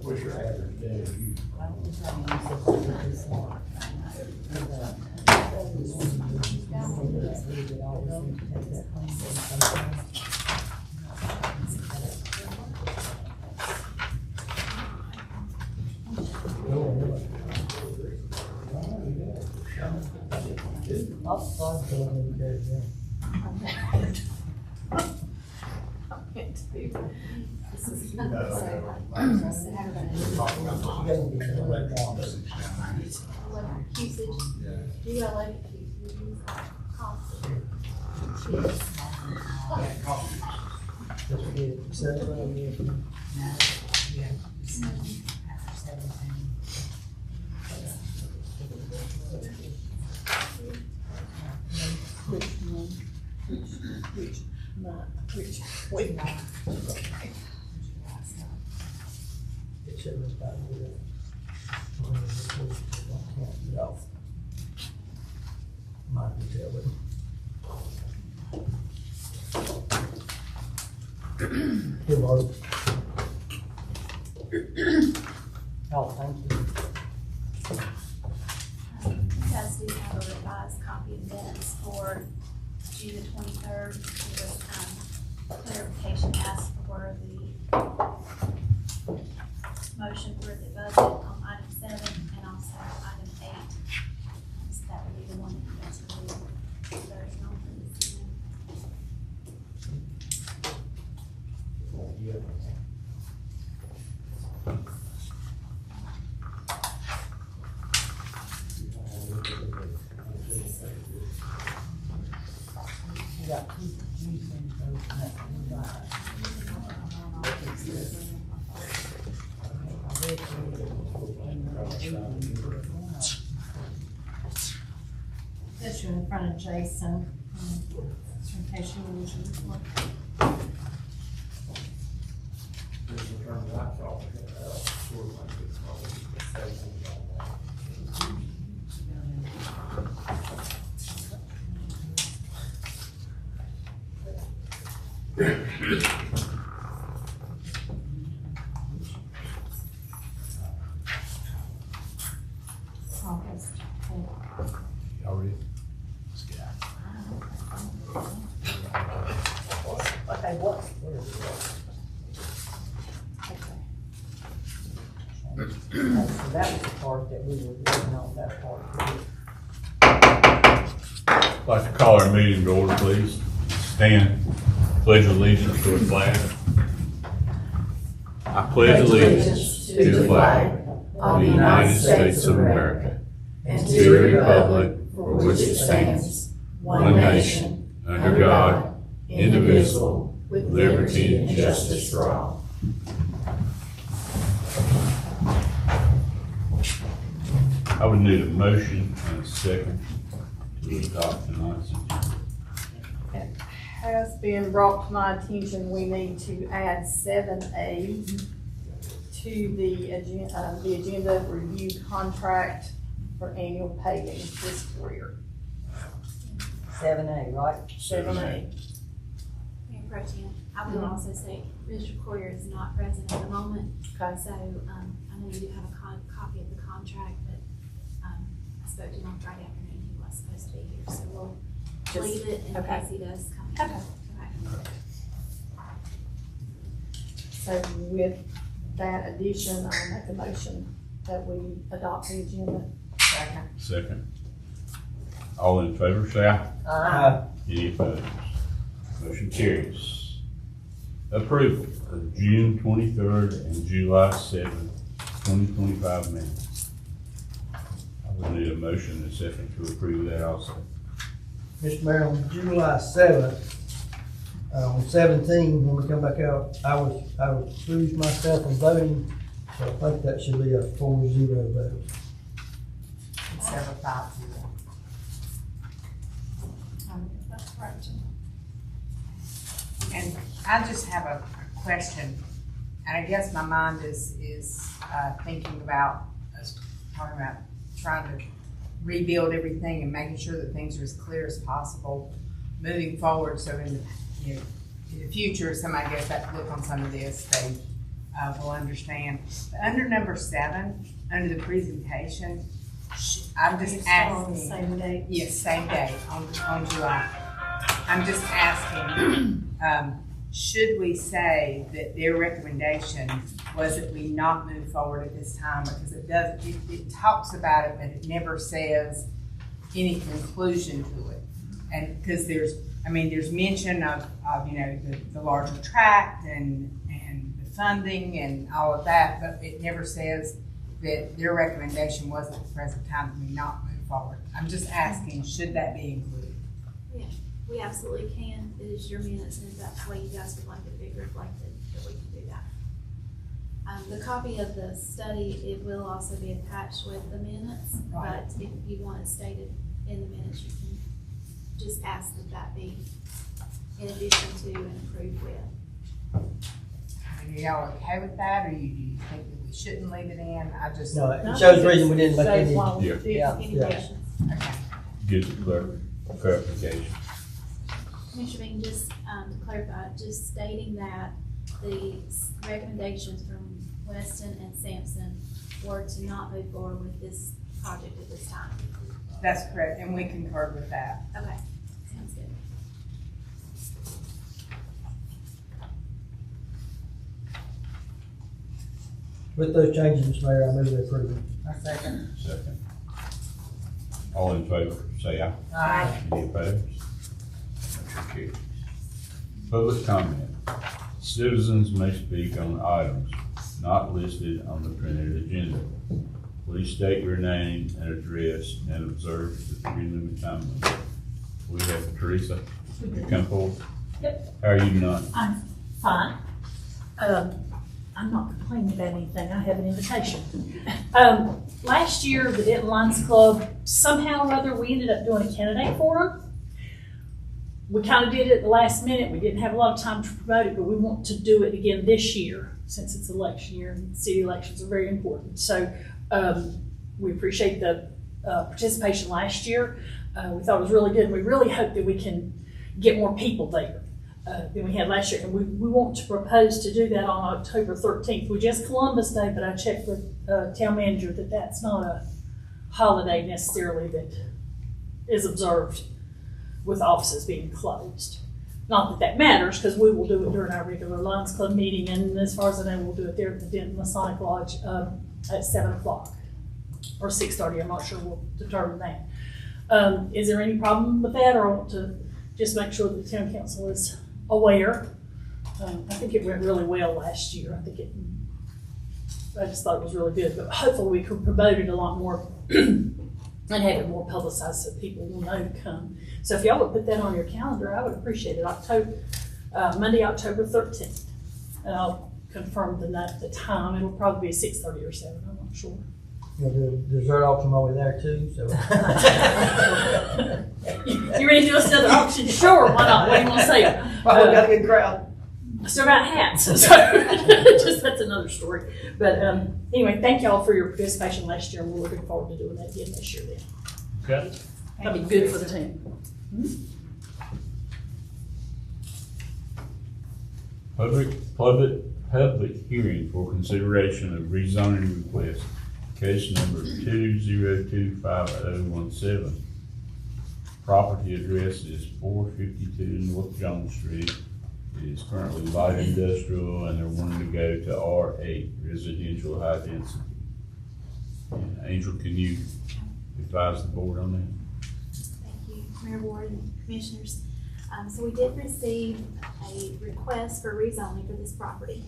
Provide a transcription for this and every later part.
What's your average day? I'll start doing it again. Usage. You got like Just forget it. Set it around here. Wait, no. It should have about it. No. Might be tell it. Here, Mark. Oh, thank you. You guys do have a revised copy of minutes for June the 23rd. There was clarification asked for the motion for the budget on item 7 and also item 8. So that would be the one that you guys will be voting on for this evening. You got two things those that That's you in front of Jason, in case you want to look. August. Y'all ready? Let's get out. okay, what? So that was the part that we were working on, that part. I'd like to call our meeting to order, please. Stand, pledge allegiance to the flag. I pledge allegiance to the flag of the United States of America and to the republic for which it stands, one nation, under God, indivisible, with liberty and justice for all. I would need a motion and a second to adopt tonight's agenda. Has been brought to my attention, we need to add 7A to the agenda review contract for annual paving this year. 7A, right? 7A. Mayor Pro Tem, I would also say Mr. Coyer is not present at the moment. Okay. So, I know you do have a copy of the contract, but, I spoke to him on Friday afternoon, he was supposed to be here, so we'll Just- leave it in okay. case he does come. Okay. So with that addition, I'll make a motion that we adopt the agenda. Second. All in favor, say aye. Any opposed? Motion carries. Approval of June 23rd and July 7th, 2025 minutes. I would need a motion and a second to approve that also. Mr. Mayor, on July 7th, On 17, when we come back out, I recused myself from voting, so I think that should be a 4-0 vote. Instead of 5-0. That's correct. And I just have a question, and I guess my mind is thinking about us talking about trying to rebuild everything and making sure that things are as clear as possible moving forward. So in the future, somebody gets that look on some of this, they will understand. Under number 7, under the presentation, I'm just asking. Same day. Yes, same day on July. I'm just asking, should we say that their recommendation was that we not move forward at this time? Because it talks about it, but it never says any conclusion to it. And because there's mention of the larger tract and the funding and all of that, but it never says that their recommendation was at the present time that we not move forward. I'm just asking, should that be included? Yeah, we absolutely can. It is your minutes, and if that's the way you guys would like it to be reflected, that we can do that. The copy of the study, it will also be attached with the minutes, Right. but if you want it stated in the minutes, you can just ask that that be in addition to and approved with. Are y'all okay with that, or do you think that we shouldn't leave it in? I just, No, it shows the reason we didn't make Saves any. while we Yeah. do. Yeah. Any Yeah. questions? okay. Gives it clarification. Commissioner Bean, just to clarify, just stating that the recommendations from Weston and Sampson were to not move forward with this project at this time. That's correct, and we concur with that. Okay, sounds good. With those changes, Mr. Mayor, I move to approve it. A second. Second. All in favor, say aye. Aye. Any opposed? Motion carries. Public comment. Citizens may speak on items not listed on the printed agenda. Please state your name and address and observe the 3-minute time limit. We have Teresa. You come forward. Yep. How are you tonight? I'm fine. I'm not complaining about anything. I have an invitation. Last year, the Denton Lions Club, somehow or other, we ended up doing a candidate forum. We kind of did it at the last minute. We didn't have a lot of time to promote it, but we want to do it again this year since it's election year and city elections are very important. So we appreciate the participation last year. We thought it was really good. And we really hope that we can get more people there than we had last year. And we want to propose to do that on October 13th, which is Columbus Day, but I checked with town manager that that's not a holiday necessarily that is observed with offices being closed. Not that that matters, because we will do it during our regular Lions Club meeting, and as far as I know, we'll do it there at the Denton Masonic Lodge at 7 o'clock or 6:30. I'm not sure. We'll determine that. Is there any problem with that, or I want to just make sure that the town council is aware? I think it went really well last year. I just thought it was really good, but hopefully we could promote it a lot more and have it more publicized so people will know to come. So if y'all would put that on your calendar, I would appreciate it. Monday, October 13th. And I'll confirm the time. It'll probably be 6:30 or 7, I'm not sure. You know, the dessert auction while we're there too, so. You ready to do another auction? Sure, why not? What do you want to say? Well, we got a good crowd. I still got hats, so just that's another story. But anyway, thank y'all for your participation last year, and we're looking forward to doing that again this year then. Okay. That'll be good for the team. Public hearing for consideration of rezoning request, case number 2025017. Property address is 452 North Jones Street. It is currently light industrial, and they're wanting to go to R8, residential high density. And Angel, can you advise the board on that? Thank you, Mayor Ward and Commissioners. So we did receive a request for rezoning for this property.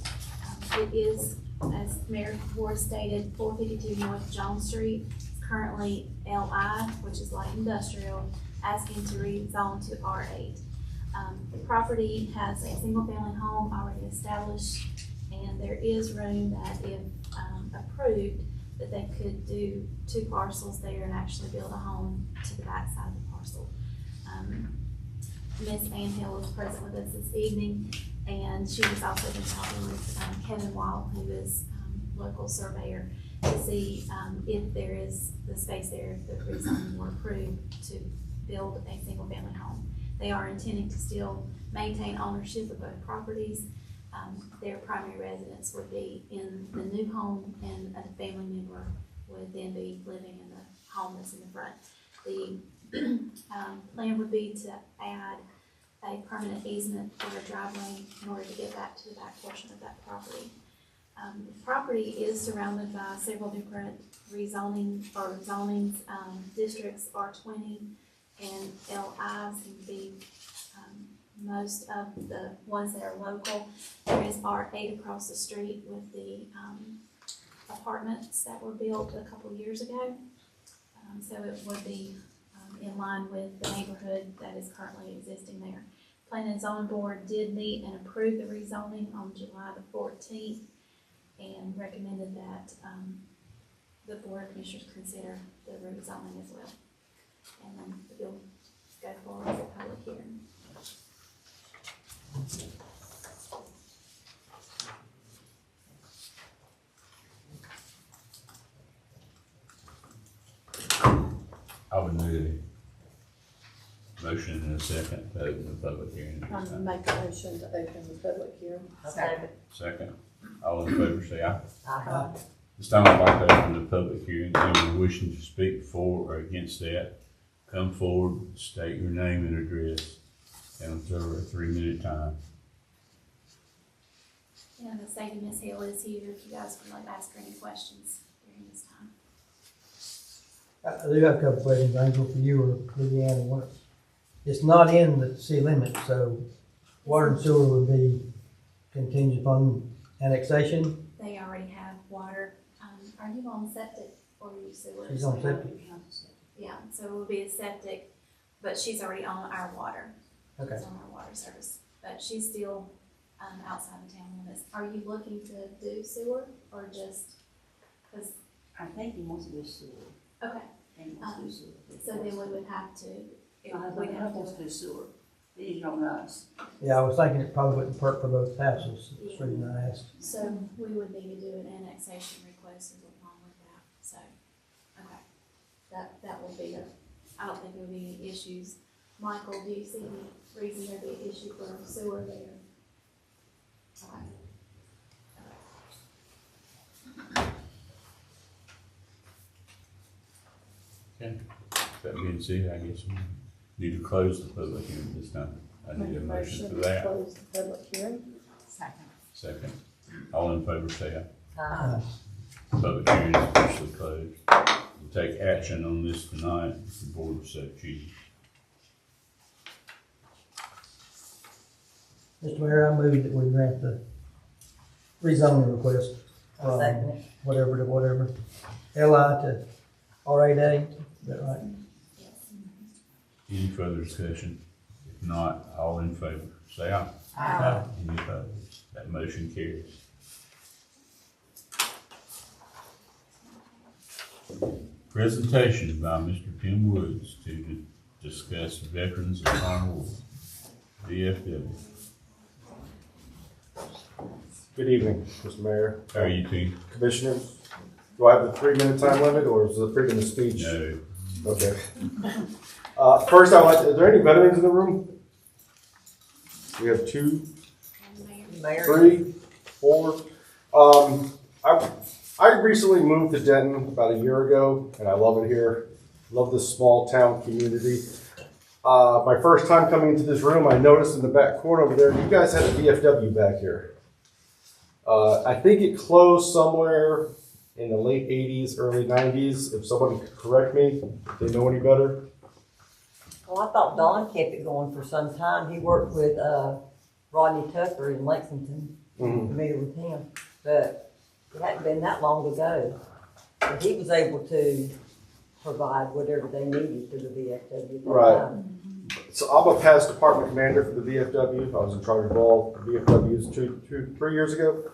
It is, as Mayor Ward stated, 452 North Jones Street, currently LI, which is light industrial, asking to rezone to R8. The property has a single-family home already established, and there is room that if approved, that they could do 2 parcels there and actually build a home to the back side of the parcel. Ms. Ann Hill was present with us this evening, and she was also been talking with Kevin Wall, who is local surveyor, to see if there is the space there, if the rezoning were approved to build a single-family home. They are intending to still maintain ownership of both properties. Their primary residence would be in the new home, and a family member would then be living in the home that's in the front. The plan would be to add a permanent easement for a driveway in order to get back to the back portion of that property. The property is surrounded by several different rezoning or zonings, districts, R20 and LI seem to be most of the ones that are local. There is R8 across the street with the apartments that were built a couple years ago. So it would be in line with the neighborhood that is currently existing there. Planning and Zoning Board did meet and approve the rezoning on July the 14th and recommended that the Board of Commissioners consider the rezoning as well. And then the bill go forward for public hearing. I would need a motion in a second to open the public hearing. I make a motion to open the public hearing. Second. All in favor say aye. Aye. This time I'd like to open the public hearing. Anyone wishing to speak for or against that, come forward, state your name and address, and observe a 3-minute time. And the state of Ms. Hill is here if you guys would like to ask her any questions during this time. I do have a couple questions, Angel, for you or Leanne. It's not in the city limits, so water and sewer would be contingent upon annexation. They already have water. Are you on septic or are you sewer? She's on septic. Yeah, so it will be a septic, but she's already on our water. Okay. She's on our water service, but she's still outside the town limits. Are you looking to do sewer or just, because, I think he wants to do sewer. okay, I think he wants to do sewer. so then we would have to, I we'd think he have wants to, to do sewer. He's on us. Yeah, I was thinking it probably wouldn't perk for both houses. That's the reason I asked. so we would need to do an annexation request as along with that, so, okay. That will be I don't think there will be any issues. Michael, do you see any reason there'd be an issue for sewer there? Okay. Okay. That being said, I guess we need to close the public hearing this time. I need a motion for to that. close the public hearing. Second. All in favor say aye. Aye. Public hearing is officially closed. We'll take action on this tonight if the board so chooses. Mr. Mayor, I move that we grant the rezoning request from whatever to whatever, LI to R8A, is that right? Any further discussion? If not, all in favor, say aye. Aye. Any opposed? That motion carries. Presentation by Mr. Tim Woods to discuss Veterans of Foreign War, VFW. Good evening, Mr. Mayor. How are you, Tim? Commissioners, do I have the 3-minute time limit or is it freedom of speech? No. Okay. First, are there any veterans in the room? We have 2, Mayor. 3, 4. I recently moved to Denton about a year ago and I love it here. Love this small town community. My first time coming into this room, I noticed in the back corner over there, you guys had a VFW back here. I think it closed somewhere in the late 80s, early 90s. If someone could correct me, if they know any better. Well, I thought Don kept it going for some time. He worked with Rodney Tucker in Lexington. Mm-hmm. Familiar with him, but it hadn't been that long ago. But he was able to provide whatever they needed through the VFW. at that Right. time. So I'm a past department commander for the VFW. I was in charge of all the VFWs 3 years ago.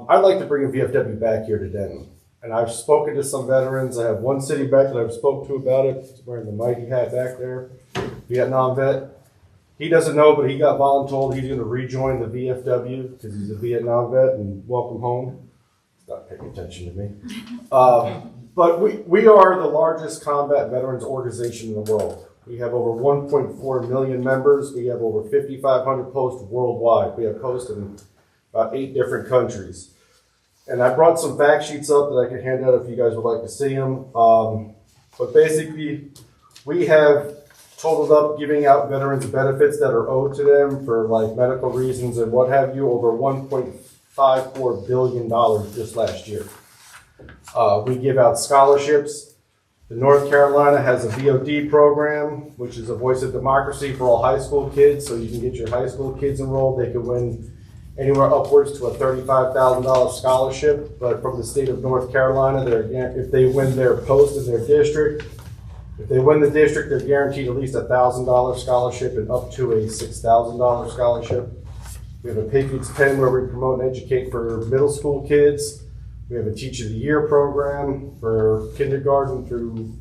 I'd like to bring a VFW back here to Denton. And I've spoken to some veterans. I have one sitting back that I've spoke to about it. He's wearing the mighty hat back there, Vietnam vet. He doesn't know, but he got voluntold he's going to rejoin the VFW because he's a Vietnam vet, and welcome home. He's not paying attention to me. But we are the largest combat veterans organization in the world. We have over 1.4 million members. We have over 5,500 posts worldwide. We have posts in about 8 different countries. And I brought some fact sheets up that I can hand out if you guys would like to see them. But basically, we have totaled up giving out veterans benefits that are owed to them for like medical reasons and what have you, over $1.54 billion just last year. We give out scholarships. North Carolina has a VOD program, which is a voice of democracy for all high school kids. So you can get your high school kids enrolled. They can win anywhere upwards to a $35,000 scholarship. But from the state of North Carolina, if they win their post in their district, if they win the district, they're guaranteed at least a $1,000 scholarship and up to a $6,000 scholarship. We have a Patriots Pen where we promote and educate for middle school kids. We have a Teacher of the Year program for kindergarten through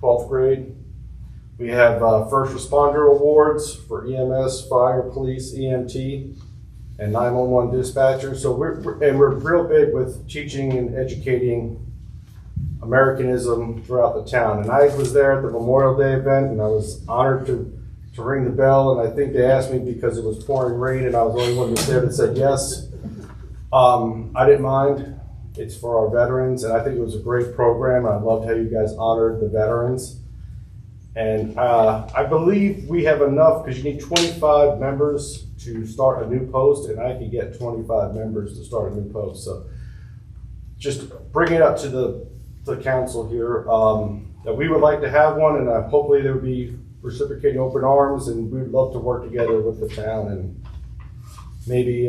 12th grade. We have first responder awards for EMS, fire, police, EMT, and 911 dispatchers. So we're real big with teaching and educating Americanism throughout the town. And I was there at the Memorial Day event, and I was honored to ring the bell. And I think they asked me because it was pouring rain, and I was the only one that was there that said yes. I didn't mind. It's for our veterans, and I think it was a great program. I loved how you guys honored the veterans. And I believe we have enough, because you need 25 members to start a new post, and I can get 25 members to start a new post. So just bring it up to the council here that we would like to have one, and hopefully there would be reciprocating open arms, and we'd love to work together with the town and maybe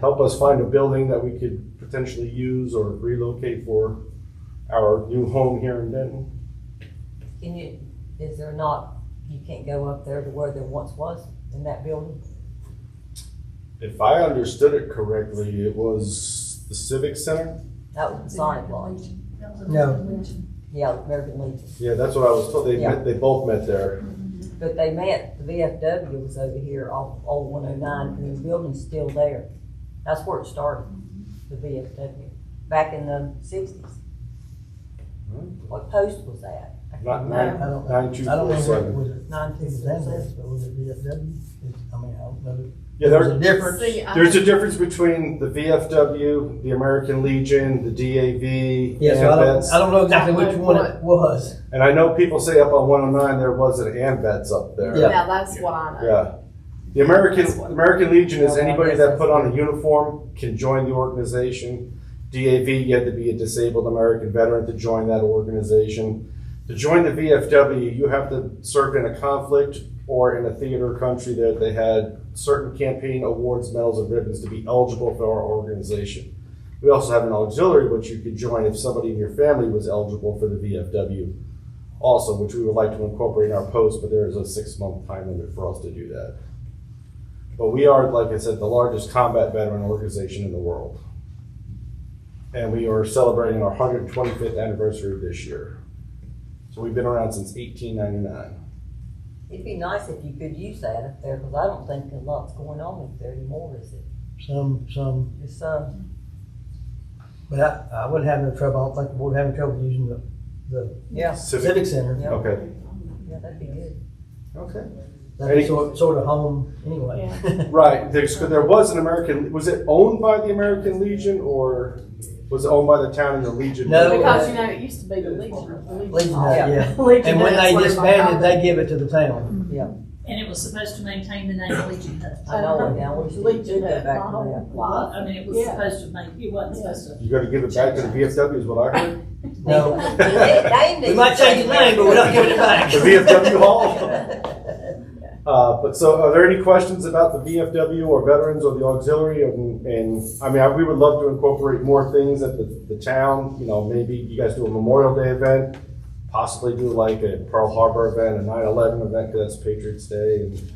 help us find a building that we could potentially use or relocate for our new home here in Denton. Is there not, you can't go up there to where there once was in that building? If I understood it correctly, it was the Civic Center? That was the Sonic Lodge. No. Yeah, American Legion. Yeah, that's what I was told. Yeah. They both met there. But they met, the VFW was over here off old 109, and the building's still there. That's where it started, the VFW, back in the 60s. What post was that? Not I don't know. 9247. Was it 9247. but was it VFW? I mean, I don't know. Yeah, There's a difference. there's a difference between the VFW, the American Legion, the DAV, Yeah, so AMVETS. I don't know exactly which one it was. And I know people say up on 109 there was an AMVETS up there. Yeah. Now, that's what I know. Yeah. The American Legion is anybody that put on a uniform can join the organization. DAV, you had to be a disabled American veteran to join that organization. To join the VFW, you have to serve in a conflict or in a theater country that they had certain campaign awards, medals, and ribbons to be eligible for our organization. We also have an auxiliary which you could join if somebody in your family was eligible for the VFW also, which we would like to incorporate in our post, but there is a 6-month time limit for us to do that. But we are, like I said, the largest combat veteran organization in the world. And we are celebrating our 125th anniversary this year. So we've been around since 1899. It'd be nice if you could use that up there, because I don't think a lot's going on up there anymore, is it? Some, Just but I wouldn't have no trouble. I don't think the board would have any trouble using the yeah, Civic Center. Yeah. Okay. yeah, that'd be good. Okay. That'd be sort of home anyway. Right. There was an American. Was it owned by the American Legion or was it owned by the town and the Legion? No. Because, you know, it used to be the Legion. Legion, Yeah. yeah. Legion, And when that's they what it's disbanded, called. they give it to the town. Yeah, And it was supposed to maintain the name Legion Hut. I know it now. We should Legion go Hut, back to my that. whole Well, life. I mean, it was Yeah. supposed to make, it wasn't supposed to. You got to give it back to the VFW is what I heard. No. They We might change the name, but we're not giving it back. The VFW Hall. But so, are there any questions about the VFW or veterans or the auxiliary? And I mean, we would love to incorporate more things at the town. You know, maybe you guys do a Memorial Day event, possibly do like a Pearl Harbor event, a 9/11 event, because that's Patriots Day, and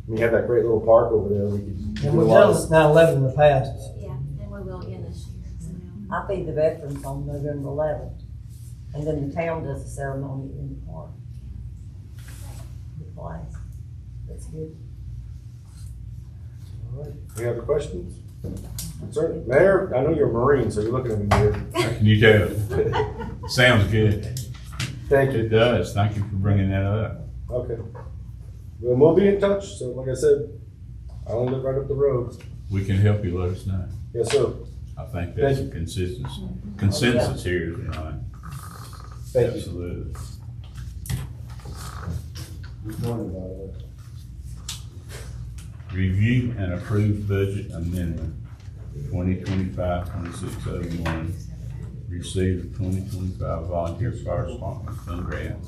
we have that great little park over there. We could do And a we've lot done of. 9/11 in the past. Yeah, and we will again this year, so. I feed the veterans on November 11th, and then the town does a ceremony in the park. The flags. That's good. All right. Any other questions? Sir, Mayor, I know you're a Marine, so you're looking at me weird. How can you tell? Sounds good. Thank you. It does. Thank you for bringing that up. Okay. Well, we'll be in touch. So, like I said, I only live right up the road. We can help you, let us know. Yes, sir. I think that's a consensus here tonight. Thank you. Absolutely. Review and approve budget amendment 2025-2601. Receive the 2025 volunteer fire department fund grants.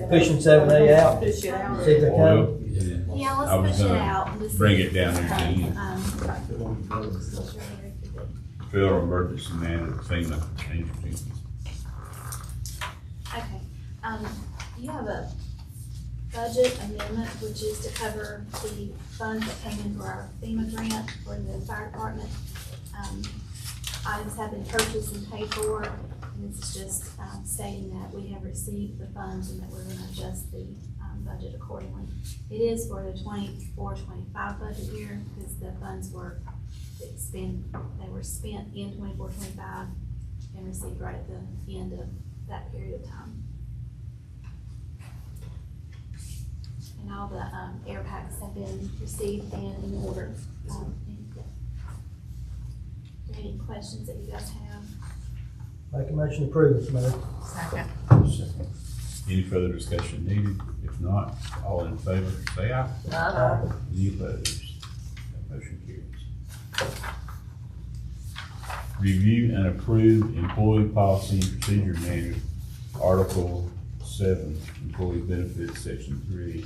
Pushing 7A out. Push it out. See if they come. Oil, Yeah, I was let's push it gonna out. and just- bring it down there to Okay, you. Federal emergency management, FEMA, Angel Jenkins. Okay, you have a budget amendment, which is to cover the funds that came in for our FEMA grant for the fire department. Items have been purchased and paid for, and it's just, stating that we have received the funds and that we're gonna adjust the, budget accordingly. It is for the 24-25 budget year, because the funds were spent in 24-25 and received right at the end of that period of time. And all the air packs have been received and in order. Are there any questions that you guys have? Make a motion to approve, Mayor. Second. Any further discussion needed? If not, all in favor, say aye. Any opposed? That motion carries. Review and approve employee policy and procedure manual, Article 7, employee benefits, Section 3,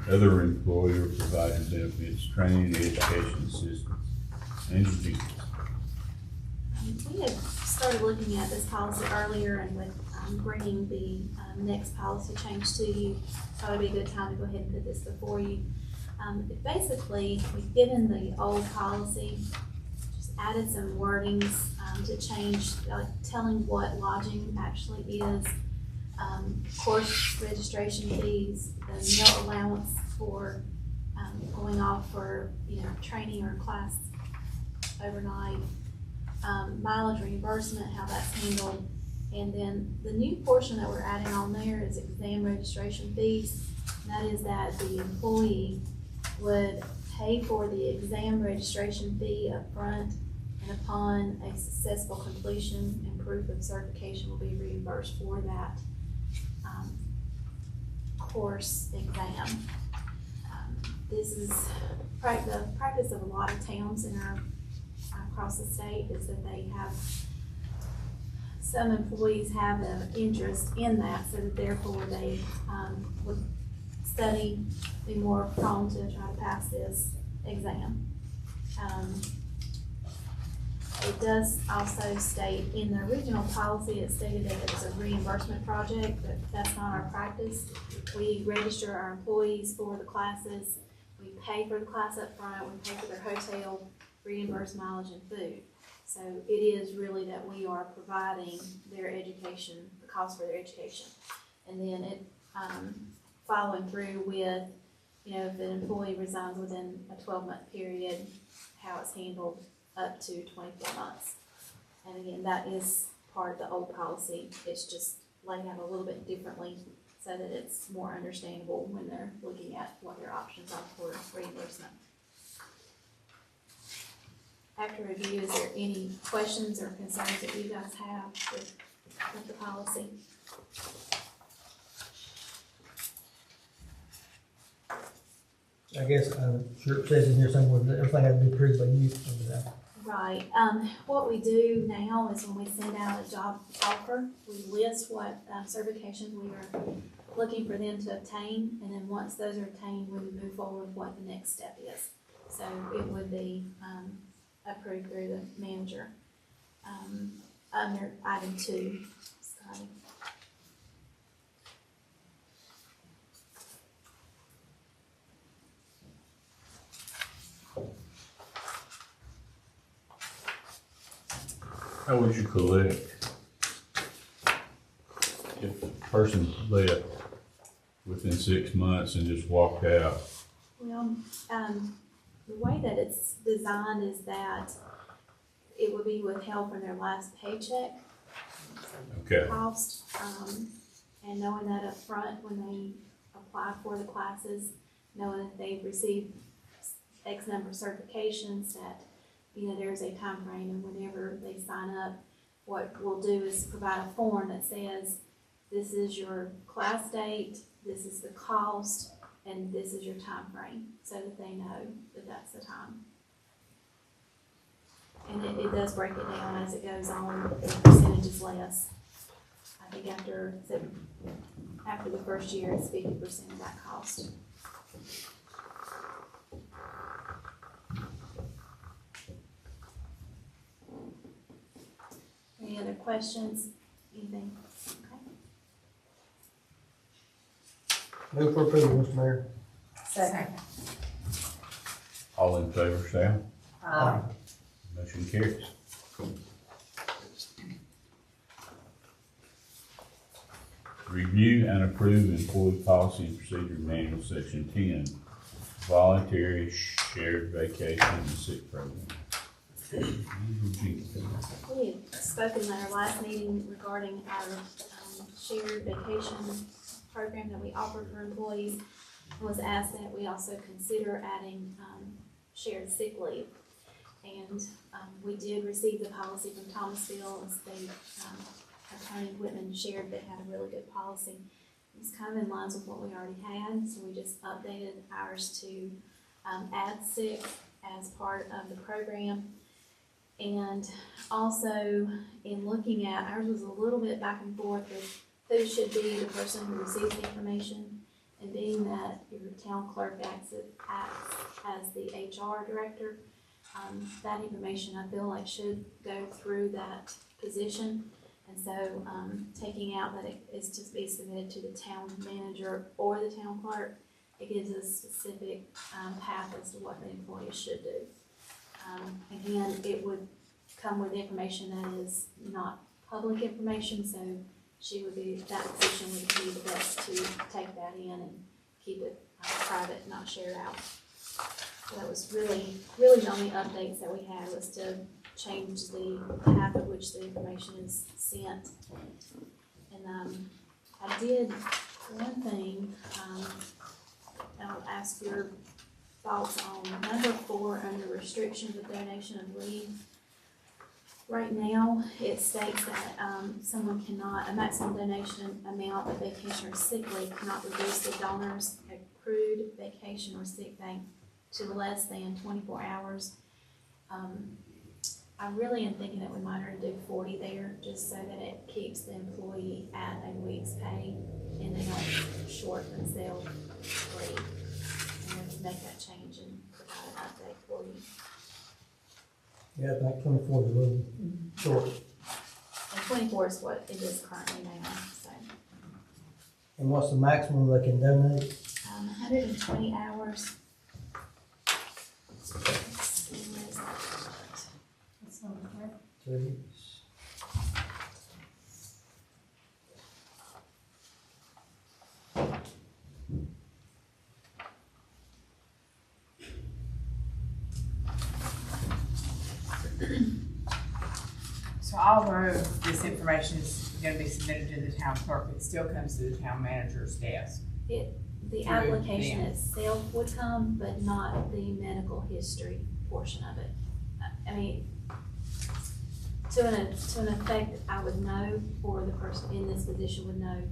other employer provided benefits, training and education assistance. Angel Jenkins. We had started looking at this policy earlier, and with bringing the next policy change to you, thought it'd be a good time to go ahead and put this before you. Basically, we've given the old policy, just added some wordings to change, like telling what lodging actually is, course registration fees, the meal allowance for going off for training or class overnight. Mileage reimbursement, how that's handled. And then the new portion that we're adding on there is exam registration fees. And that is that the employee would pay for the exam registration fee up front, and upon a successful completion and proof of certification will be reimbursed for that course exam. This is the practice of a lot of towns in our across the state, is that they have, some employees have an interest in that, so that therefore they would study, be more prone to try to pass this exam. It does also state in the original policy, it stated that it was a reimbursement project, but that's not our practice. We register our employees for the classes, we pay for the class up front, we pay for their hotel, reimburse mileage and food. So it is really that we are providing their education, the cost for their education. And then it, following through with, if an employee resigns within a 12-month period, how it's handled up to 24 months. And again, that is part of the old policy. It's just laid out a little bit differently so that it's more understandable when they're looking at what their options are for reimbursement. After review, is there any questions or concerns that you guys have with the policy? I guess, I'm sure it says in here somewhere that everything has to be approved by you. Right. What we do now is when we send out a job offer, we list what certifications we are looking for them to obtain, and then once those are obtained, we would move forward with what the next step is. So it would be approved through the manager. Under item 2, Scotty. How would you collect if the person left within 6 months and just walked out? Well, the way that it's designed is that it would be withheld from their last paycheck Okay, cost. And knowing that up front when they apply for the classes, knowing that they've received X number of certifications, that, you know, there's a time frame, and whenever they sign up, what we'll do is provide a form that says, this is your class date, this is the cost, and this is your time frame, so that they know that that's the time. And it does break it down as it goes on, the percentage is less. I think after the first year, it's 50% of that cost. Any other questions? Anything? Okay. Move for approval, Mr. Mayor. Second. all in favor, say aye. Aye. Motion carries. Review and approve employee policy and procedure manual, section 10, voluntary shared vacation and sick program. We had spoken at our last meeting regarding our shared vacation program that we offer for employees. It was asked that we also consider adding shared sick leave. And we did receive the policy from Thomasville, and State Attorney Whitman shared they had a really good policy. It was kind of in line with what we already had, so we just updated ours to add sick as part of the program. And also, in looking at, ours was a little bit back and forth with who should be the person who receives the information, and being that your town clerk acts as the HR director, that information I feel like should go through that position. And so, taking out that it is to be submitted to the town manager or the town clerk, it gives a specific path as to what the employee should do. Again, it would come with information that is not public information, so that position would be the best to take that in and keep it private, not shared out. So that was really the only updates that we had, was to change the path of which the information is sent. And I did one thing, I'll ask your thoughts on number 4 under restrictions of donation of leave. Right now, it states that someone cannot, a maximum donation amount of vacation or sick leave cannot reduce the donor's accrued vacation or sick bank to less than 24 hours. I really am thinking that we might already do 40 there, just so that it keeps the employee at a week's pay and they don't short themselves free. And we can make that change and provide an update for you. Yeah, I think 24 is a little short. And 24 is what it is currently now, so. And what's the maximum they can donate? 120 hours. Let's see, where is that? That's not correct. 2 weeks. So although this information is gonna be submitted to the town clerk, it still comes to the town manager's desk. The Through application them. itself would come, but not the medical history portion of it. I mean, to an effect, I would know, or the person in this position would know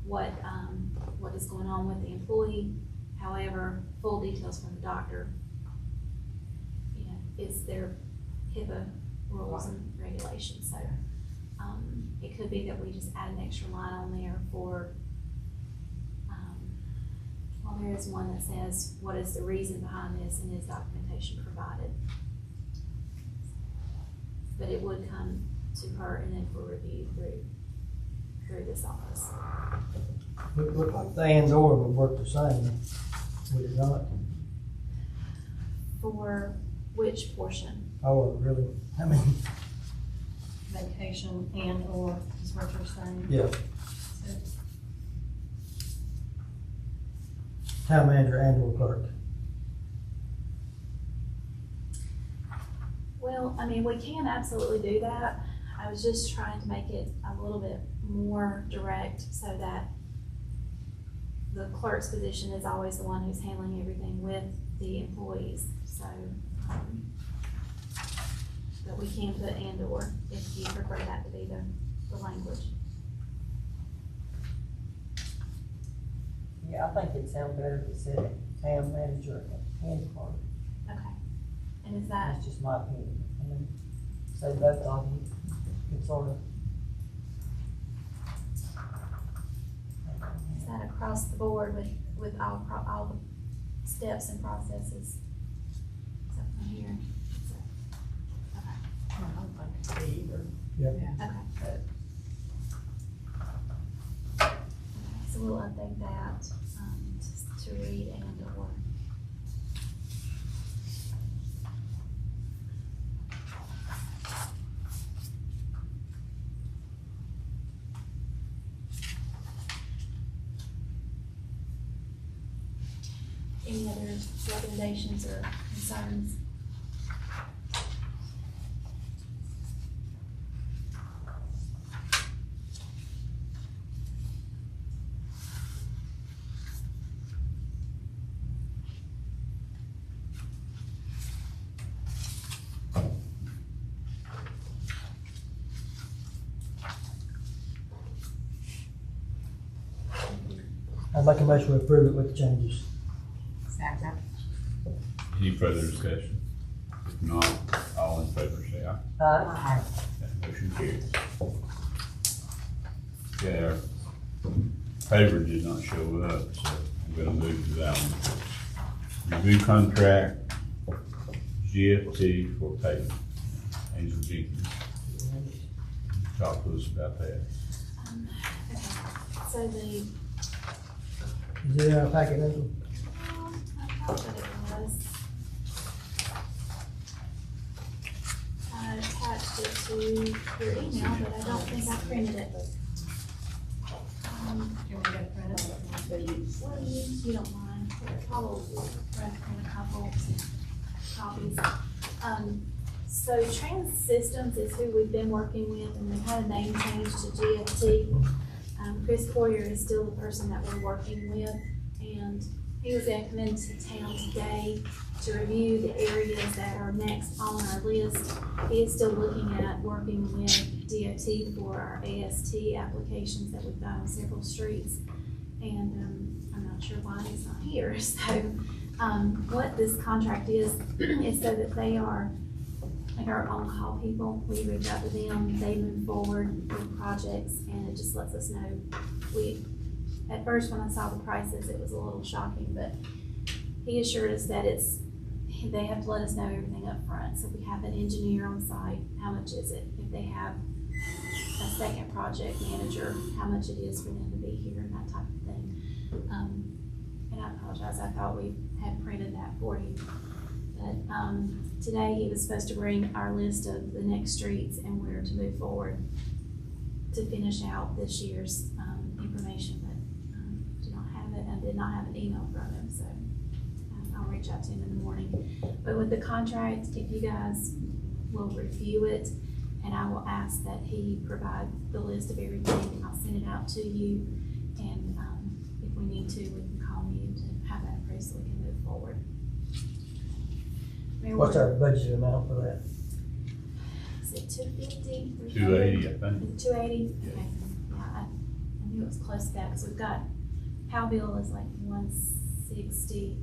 what is going on with the employee. However, full details from the doctor, you know, is their HIPAA rules and regulations. So, it could be that we just add an extra line on there for, well, there is one that says, what is the reason behind this, and is documentation provided? But it would come to her and then for review through this office. It looked like the and/or would work the same, would it not? For which portion? Oh, really? I mean, vacation and or is what you're saying. Yeah, So, town manager and or clerk. Well, I mean, we can absolutely do that. I was just trying to make it a little bit more direct so that the clerk's position is always the one who's handling everything with the employees, so, but we can put and or if you prefer that to be the language. Yeah, I think it'd sound better if it said town manager and clerk. Okay. And is that, That's just my opinion. I mean, say both of you, it's sort of. is that across the board with all the steps and processes? Except from here? Is that- Okay. I don't think it's either. Okay. Okay, so we'll update that, to read and or. Any other recommendations or concerns? I'd make a motion to approve it with the changes. Second. Any further discussion? If not, all in favor say aye. That motion carries. Okay, our paper did not show up, so I'm gonna move to that one. Review contract, GFT for payment. Angel Jenkins. Talk to us about that. Okay, so the, Is it in our packet, Angel? I thought that it was. I attached it to your email, but I don't think I printed it. Do you want me to print it? Well, you don't mind, probably print a couple copies. So Trans Systems is who we've been working with, and they've had a name change to GFT. Chris Poyer is still the person that we're working with, and he was gonna come into town today to review the areas that are next on our list. He is still looking at working with DOT for our AST applications that we've done on several streets. And, I'm not sure why he's not here, so, what this contract is so that they are like our on-call people. We reach out to them, they move forward with projects, and it just lets us know. At first, when I saw the prices, it was a little shocking, but he assured us that they have to let us know everything up front. So if we have an engineer on site, how much is it? If they have a second project manager, how much it is for them to be here and that type of thing. And I apologize, I thought we had printed that for you. But, today he was supposed to bring our list of the next streets and where to move forward to finish out this year's, information, but, do not have it, and did not have an email from him, so, I'll reach out to him in the morning. But with the contract, if you guys will review it, and I will ask that he provide the list of everything, I'll send it out to you, and, if we need to, we can call you to have that approved so we can move forward. Mayor What's Ward, our budget amount for that? is it 250? 280, I think. 280? Okay, yeah, I knew it was close to that, because we've got, Powellville is like 160,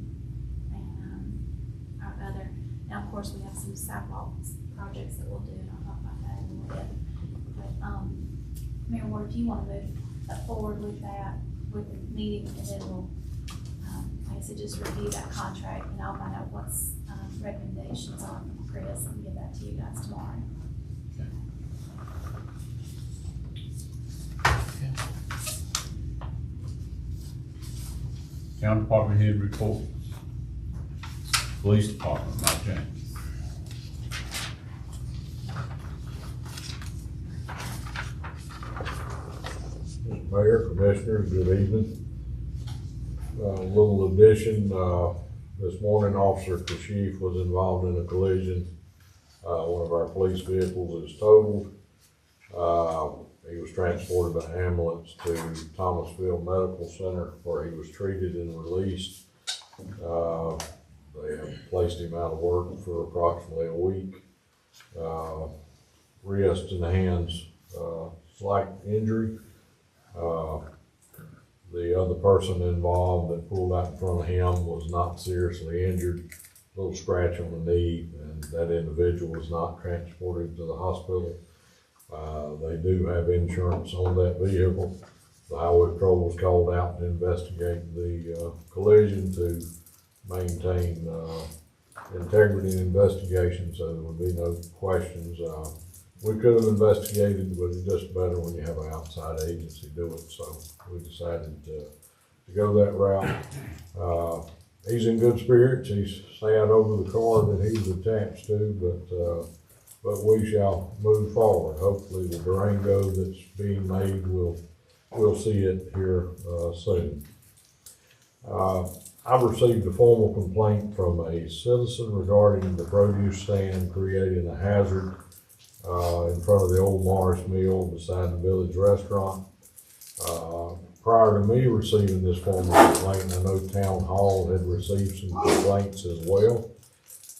and, our other, now of course we have some sidewalk projects that we'll do, and I'll talk about that in a little bit. But, Mayor Ward, if you want to move forward with that, with the meeting, and then we'll, like I said, just review that contract, and I'll find out what's, recommendations are from Chris, and get that to you guys tomorrow. Town Department Head report. Police Department, Mike Jenkins. Mayor, Commissioners, good evening. Little addition, this morning Officer Kashif was involved in a collision. One of our police vehicles is totaled. He was transported by ambulance to Thomasville Medical Center where he was treated and released. They have placed him out of work for approximately a week. Wrist and hands, slight injury. The other person involved that pulled out in front of him was not seriously injured. A little scratch on the knee, and that individual was not transported to the hospital. They do have insurance on that vehicle. The highway patrol was called out to investigate the collision to maintain integrity and investigation, so there would be no questions. We could have investigated, but it's just better when you have an outside agency do it, so we decided to go that route. He's in good spirits. He's sad over the car that he's attached to, but we shall move forward. Hopefully the Durango that's being made, we'll see it here soon. I've received a formal complaint from a citizen regarding the produce stand creating a hazard in front of the old Morris Mill beside the village restaurant. Prior to me receiving this formal complaint, I know Town Hall had received some complaints as well.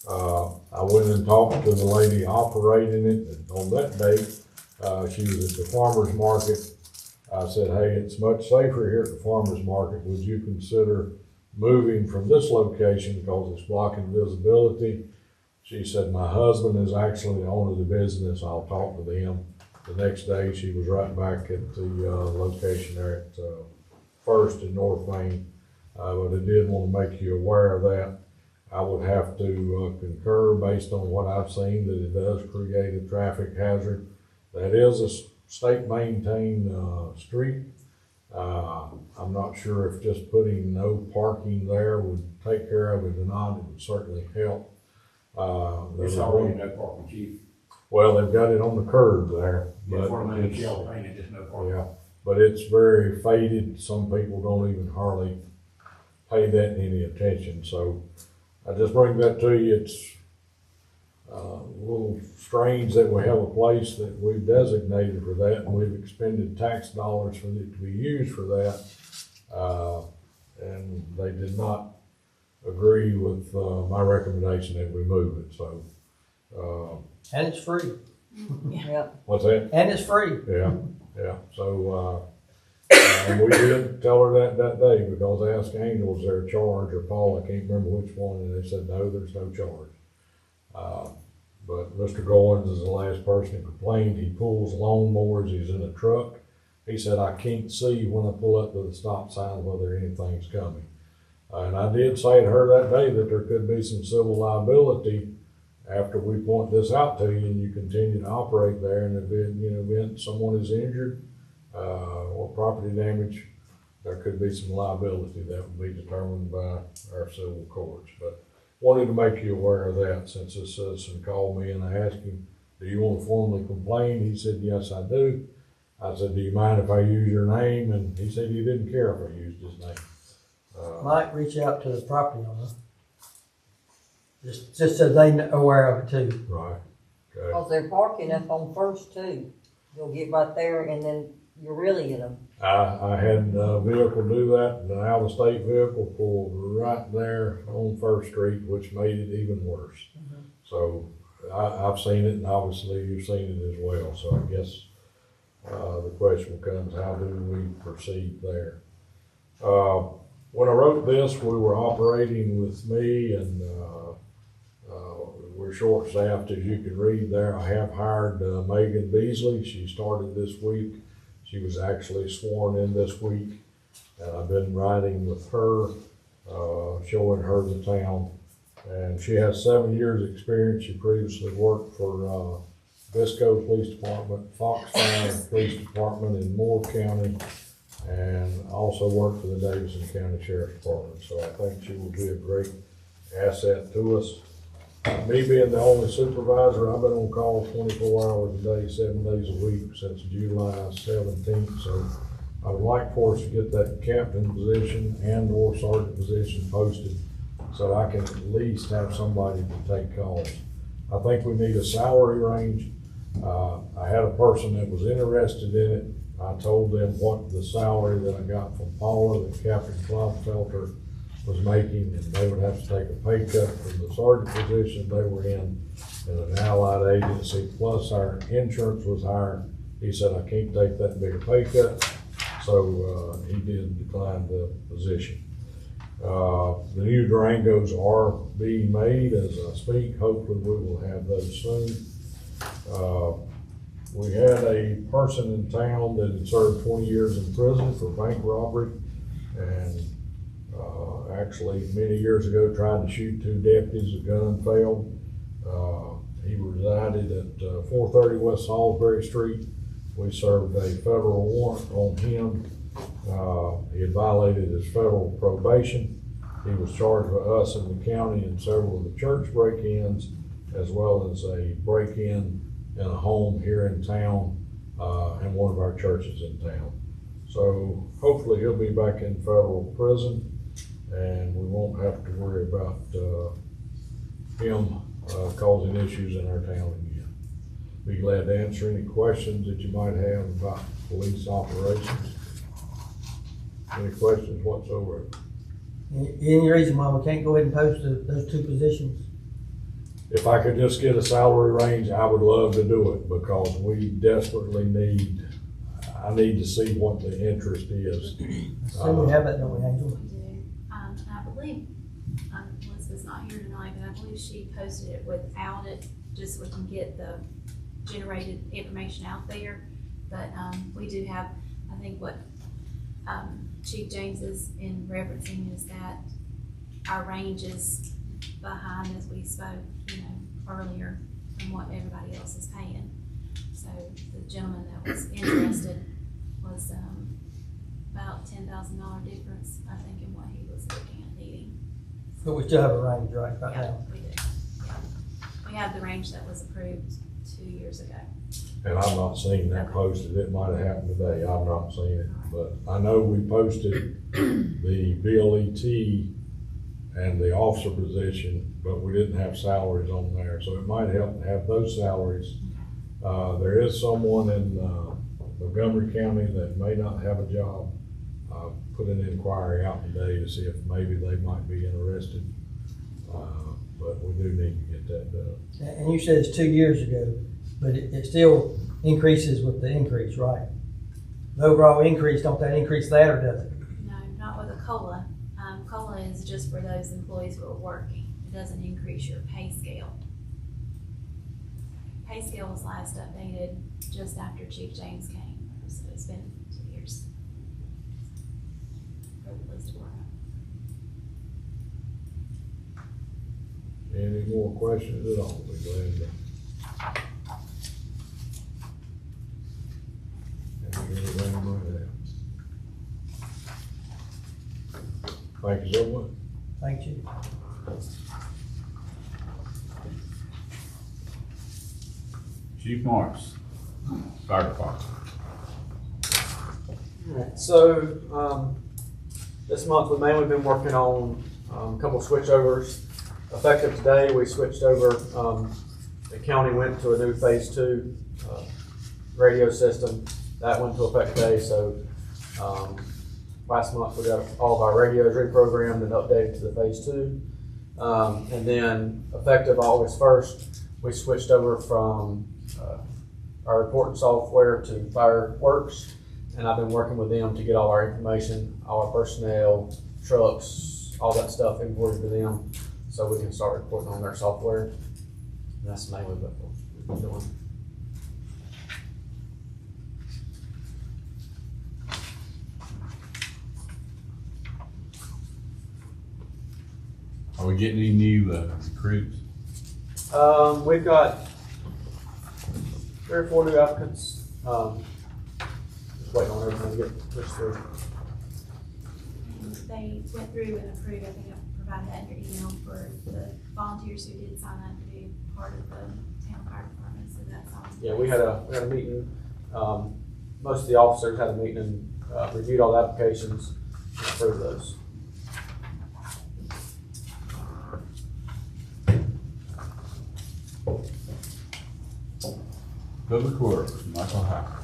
I went and talked to the lady operating it, and on that date, she was at the farmer's market. I said, hey, it's much safer here at the farmer's market. Would you consider moving from this location because it's blocking visibility? She said, my husband is actually the owner of the business. I'll talk to them. The next day, she was right back at the location there at First and North Main. But I did want to make you aware of that. I would have to concur based on what I've seen that it does create a traffic hazard. That is a state maintained street. I'm not sure if just putting no parking there would take care of it or not. It would certainly help. It's already no parking, chief. Well, they've got it on the curb there. It's one of them yellow painted, just no parking. Yeah, but it's very faded. Some people don't even hardly pay that any attention. So I just bring that to you. It's a little strange that we have a place that we've designated for that, and we've expended tax dollars for it to be used for that. And they did not agree with my recommendation that we move it. So, And it's free. Yep. what's that? And it's free. Yeah. So, and we did tell her that day because I asked Angel, was there a charge, or Paul, I can't remember which one, and they said, no, there's no charge. But Mr. Goins is the last person who complained. He pulls lawnmowers, he's in a truck. He said, I can't see when I pull up to the stop sign whether anything's coming. And I did say to her that day that there could be some civil liability after we point this out to you and you continue to operate there, and if event someone is injured or property damage, there could be some liability that would be determined by our civil courts. But wanted to make you aware of that since this citizen called me and I asked him, do you want to formally complain? He said, yes, I do. I said, do you mind if I use your name? And he said he didn't care if I used his name. Might reach out to the property owner. Just so they are aware of it too. Right. Okay. Cause they're parking up on First too. You'll get right there and then you're really in them. I had a vehicle do that, and an out-of-state vehicle pulled right there on First Street, which made it even worse. Mm-hmm. So I've seen it, and obviously you've seen it as well. So I guess the question becomes, how do we proceed there? When I wrote this, we were operating with me, and we're short-staffed, as you can read there. I have hired Megan Beasley. She started this week. She was actually sworn in this week, and I've been riding with her, showing her the town. And she has 7 years experience. She previously worked for Visco Police Department, Foxfire Police Department in Moore County, and also worked for the Davidson County Sheriff's Department. So I think she will be a great asset to us. Me being the only supervisor, I've been on call 24 hours a day, 7 days a week since July 17th. So I would like for us to get that captain position and or sergeant position posted so I can at least have somebody to take calls. I think we need a salary range. I had a person that was interested in it. I told them what the salary that I got from Paula, that Captain Klopfelter was making, and they would have to take a pay cut from the sergeant position they were in an allied agency, plus our insurance was higher. He said, I can't take that big a pay cut, so he did decline the position. The new Durangos are being made as I speak. Hopefully we will have those soon. We had a person in town that had served 20 years in prison for bank robbery, and actually many years ago tried to shoot 2 deputies. The gun failed. He resided at 430 West Salisbury Street. We served a federal warrant on him. He had violated his federal probation. He was charged with us in the county and several of the church break-ins, as well as a break-in in a home here in town, and one of our churches in town. So hopefully he'll be back in federal prison, and we won't have to worry about him causing issues in our town again. Be glad to answer any questions that you might have about police operations. Any questions whatsoever? Any reason why we can't go ahead and post those 2 positions? If I could just get a salary range, I would love to do it, because we desperately I need to see what the interest is. So we have that, don't we, Angela? We do. I believe, Elizabeth's not here tonight, but I believe she posted it without it, just so we can get the generated information out there. But, we do have, I think what, Chief James is in referencing is that our range is behind, as we spoke, earlier, from what everybody else is paying. So the gentleman that was interested was about $10,000 difference, I think, in what he was looking at needing. But we still have a range, right Yeah, now? we do. Yeah, we have the range that was approved 2 years ago. And I've not seen that posted. It might have happened today. I've not seen it. But I know we posted the BLET and the officer position, but we didn't have salaries on there. So it might help to have those salaries. There is someone in Montgomery County that may not have a job. Put an inquiry out today to see if maybe they might be interested. But we do need to get that done. And you said it's 2 years ago, but it still increases with the increase, right? The overall increase, don't that increase that, or does it? No, not with a COLA. COLA is just for those employees who are working. It doesn't increase your pay scale. Pay scale was last updated just after Chief James came, so it's been 2 years. For the police department. Any more questions at all? Be glad to. Anything like that? Thank you so much. Thank you. Chief Marks, Fire Department. Alright, so, this month we've mainly been working on, a couple switchovers. Effective today, we switched over, the county went to a new phase 2, radio system. That went to effect today, so, last month we got all of our radios reprogrammed and updated to the phase 2. And then effective August 1st, we switched over from, our reporting software to Fireworks. And I've been working with them to get all our information, all our personnel, trucks, all that stuff imported to them, so we can start reporting on their software. And that's mainly what we've been doing. Are we getting any new recruits? We've got 3 or 4 new applicants. Just waiting on everything to get pushed through. They went through and approved, I think I provided that in your email, for the volunteers who did sign up to be part of the town fire department, so that's all. Yeah, we had a meeting. Most of the officers had a meeting reviewed all the applications, and approved those. Public Works, Michael Howard.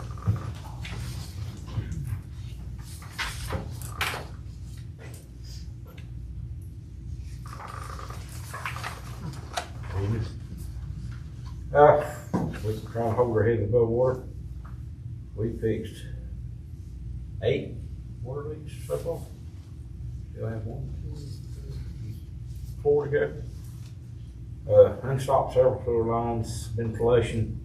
We trying to hold our head above water. We fixed 8 water leaks so far. Still have 1, 2, 3, 4 to go. Unstopped several sewer lines, been flushing.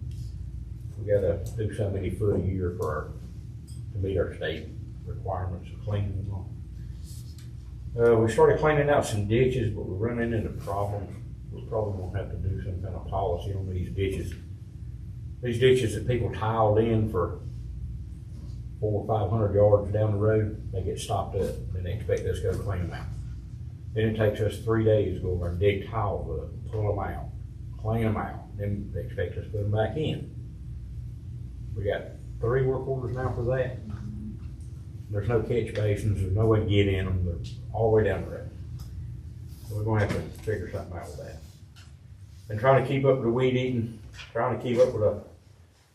We gotta do so many foot a year to meet our state requirements of cleaning them all. We started cleaning out some ditches, but we're running into problems. We probably won't have to do some kind of policy on these ditches. These ditches that people tiled in for 400 or 500 yards down the road, they get stopped up, and they expect us to go clean them out. Then it takes us 3 days to go over and dig tiles up, pull them out, clean them out. Then they expect us to put them back in. We got 3 work orders now for that. There's no catch basins, there's no way to get in them, they're all the way down the road. So we're gonna have to figure something out with that. Been trying to keep up with the weed eating, trying to keep up with the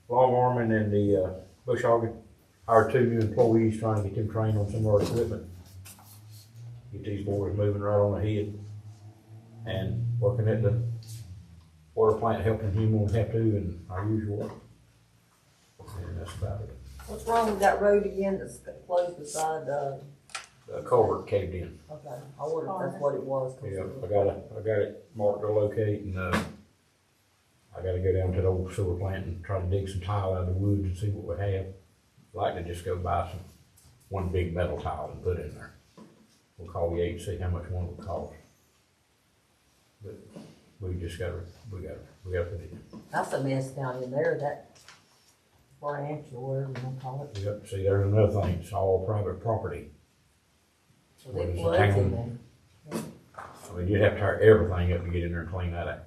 long arming and the bush hogging. Our 2 new employees, trying to get them trained on some of our equipment. Get these boys moving right on ahead. And working at the water plant, helping him when we have to, and our usual work. And that's about it. What's wrong with that road again that's closed beside, The culvert caved in. okay, I wondered if that's what it was. 'Cause Yeah, I got it marked to locate, and I gotta go down to the old sewer plant and try to dig some tile out of the woods and see what we have. Like to just go buy one big metal tile and put in there. We'll call the agency how much one will cost. But we gotta put it in. That's a mess down in there, that branch or whatever you wanna call it. Yep, see, there's another thing, it's all private property. So What it is the floods in town? there. I mean, you'd have to tear everything up to get in there and clean that out.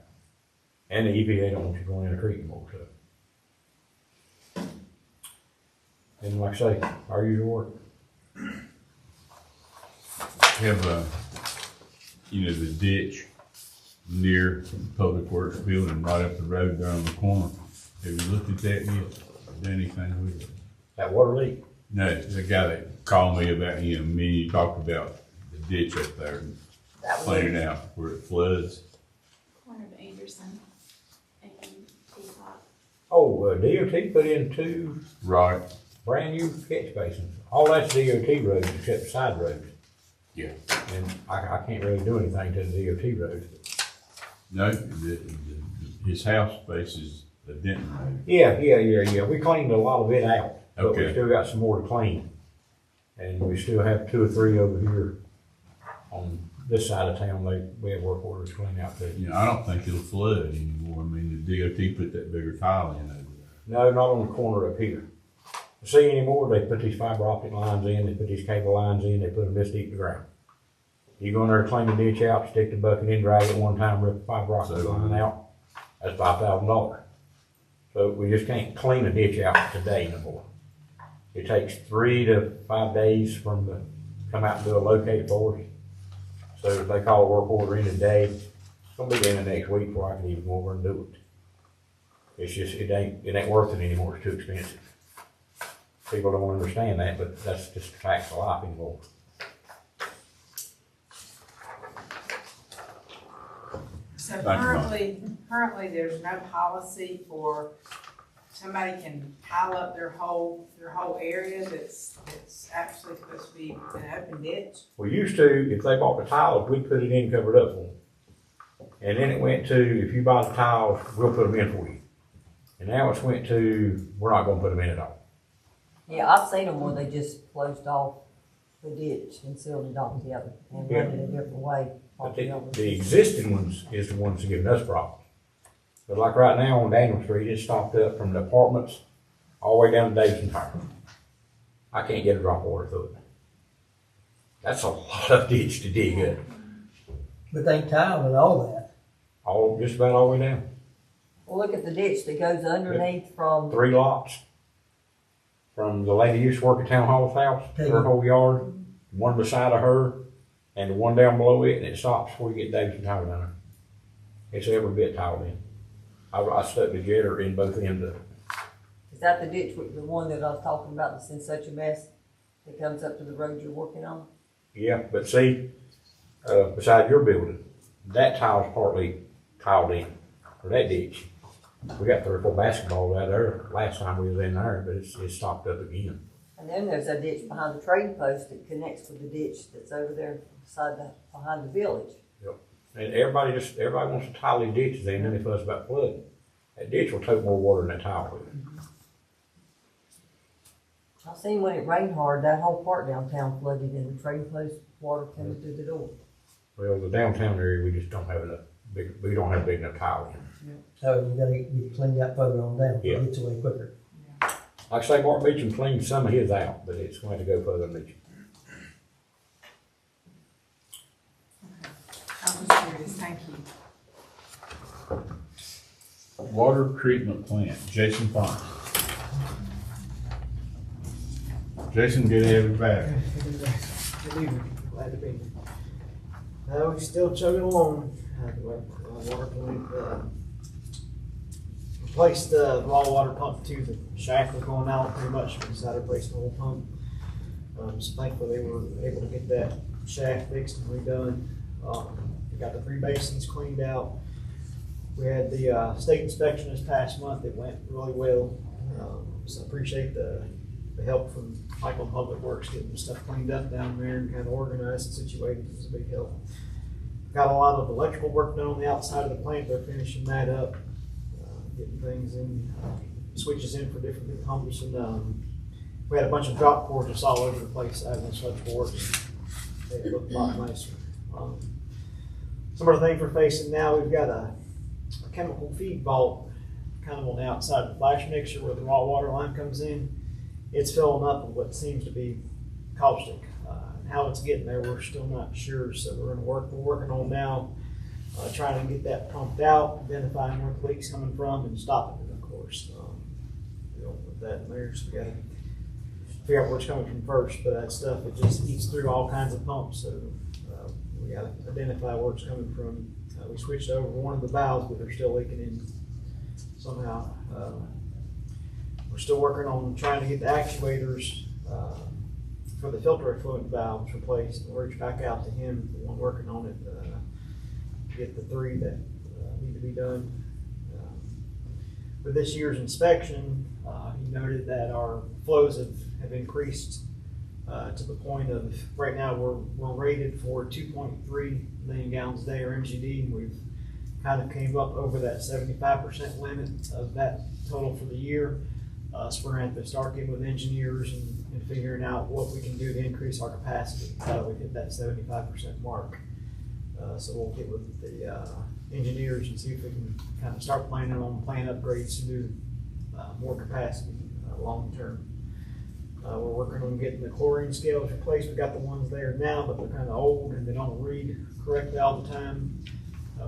And the EPA don't want you going in the creek anymore, so. And like I say, our usual work. Have, the ditch near the Public Works building right up the road there on the corner. Have you looked at that yet? Done anything with it? That water leak, No, the guy that called me about, me and you talked about the ditch up there, That was cleaning out where it floods. Corner of Anderson and Teapot. DOT put in 2 Right. brand new catch basins. All that's DOT roads except side roads. Yeah. And I can't really do anything to the DOT roads. No, his house faces the Denton Road. Yeah. We cleaned a lot of it out, but we Okay. still got some more to clean. And we still have 2 or 3 over here on this side of town. We have work orders to clean out too. I don't think it'll flood anymore. I mean, the DOT put that bigger tile in over there. No, not on the corner up here. See anymore, they put these fiber optic lines in, they put these cable lines in, they put them this deep in the ground. You go in there, clean the ditch out, stick the bucket in, drag it one time, rip the fiber optic line out, that's $5,000. So we just can't clean a ditch out today no more. It takes 3 to 5 days come out and do a locate for us. So if they call a work order in today, it's gonna be in the next week before I can even go over and do it. It's just, it ain't worth it anymore, it's too expensive. People don't understand that, but that's just the facts of life anymore. So Thank you, currently, there's no policy for somebody can pile up their whole area that's actually supposed to be an open ditch. We used to, if they bought the tiles, we'd put it in covered up for them. And then it went to, if you buy the tiles, we'll put them in for you. And now it's went to, we're not gonna put them in at all. Yeah, I've seen them where they just closed off the ditch and sealed it off together and run it a different way. But the existing ones is the ones that giving us problems. But like right now on Daniel Street, it's stopped up from the apartments all the way down to Davidson Tire. I can't get a drop of water through it. That's a lot of ditch to dig up. But they tiled and all that. Just about all the way down. Well, look at the ditch that goes underneath from, 3 lots. from the lady who used to work at Town Hall's house, her whole yard, one beside of her, and the one down below it, and it stops before you get Davidson Tower down there. It's every bit tiled in. I stuck the jetter in both ends of it. Is that the ditch, the one that I was talking about that's in such a mess? That comes up to the road you're working on? Yeah, but see, beside your building, that tile's partly tiled in, or that ditch. We got 3 or 4 basketballs out there last time we was in there, but it's stopped up again. And then there's a ditch behind the trading post that connects with the ditch that's over there behind the village. Yep. And everybody wants to tile these ditches in, and then they fuss about flooding. That ditch will take more water than that tile will. I seen when it rained hard, that whole part downtown flooded and the trading post water coming through the door. Well, the downtown area, we just don't have enough we don't have big enough tile in. So you gotta get cleaned out further on down, Yeah. it gets away quicker. Like I say, Mark Beecham cleaned some of his out, but it's going to go further than Beecham. I was curious, thank you. Water treatment plant, Jason Font. Jason, good to have you back. Good evening, glad to be here. We're still chugging along. Water plant, replaced the raw water pump too. The shaft was going out pretty much. We decided to replace the whole pump. So thankfully they were able to get that shaft fixed and redone. We got the 3 basins cleaned out. We had the state inspection this past month. It went really well. So I appreciate the help from Michael Public Works getting the stuff cleaned up down there and kind of organized and situated. It was a big help. Got a lot of electrical work done on the outside of the plant. They're finishing that up, getting things in, switches in for different pumps, and we had a bunch of drop cords just all over the place out of such boards. They look a lot nicer. Some of the things we're facing now, we've got a chemical feed vault kind of on the outside of the flash mixer where the raw water line comes in. It's filling up with what seems to be caustic. How it's getting there, we're still not sure. So we're working on now, trying to get that pumped out, identifying where the leak's coming from, and stopping it, of course. With that in there, so we got to figure out where it's coming from first. But that stuff, it just eats through all kinds of pumps. So we got to identify where it's coming from. We switched over one of the valves, but they're still leaking in somehow. We're still working on trying to get the actuators for the filter effluent valves replaced. We'll reach back out to him, the one working on it, to get the 3 that need to be done. For this year's inspection, he noted that our flows have increased to the point of, right now we're rated for 2.3 million gallons a day, or MGD, and we've kind of came up over that 75% limit of that total for the year. So we're going to have to start getting with engineers and figuring out what we can do to increase our capacity until we hit that 75% mark. So we'll get with the engineers and see if we can kind of start planning on plant upgrades to do more capacity long term. We're working on getting the chlorine scales replaced. We've got the ones there now, but they're kind of old and they don't read correctly all the time.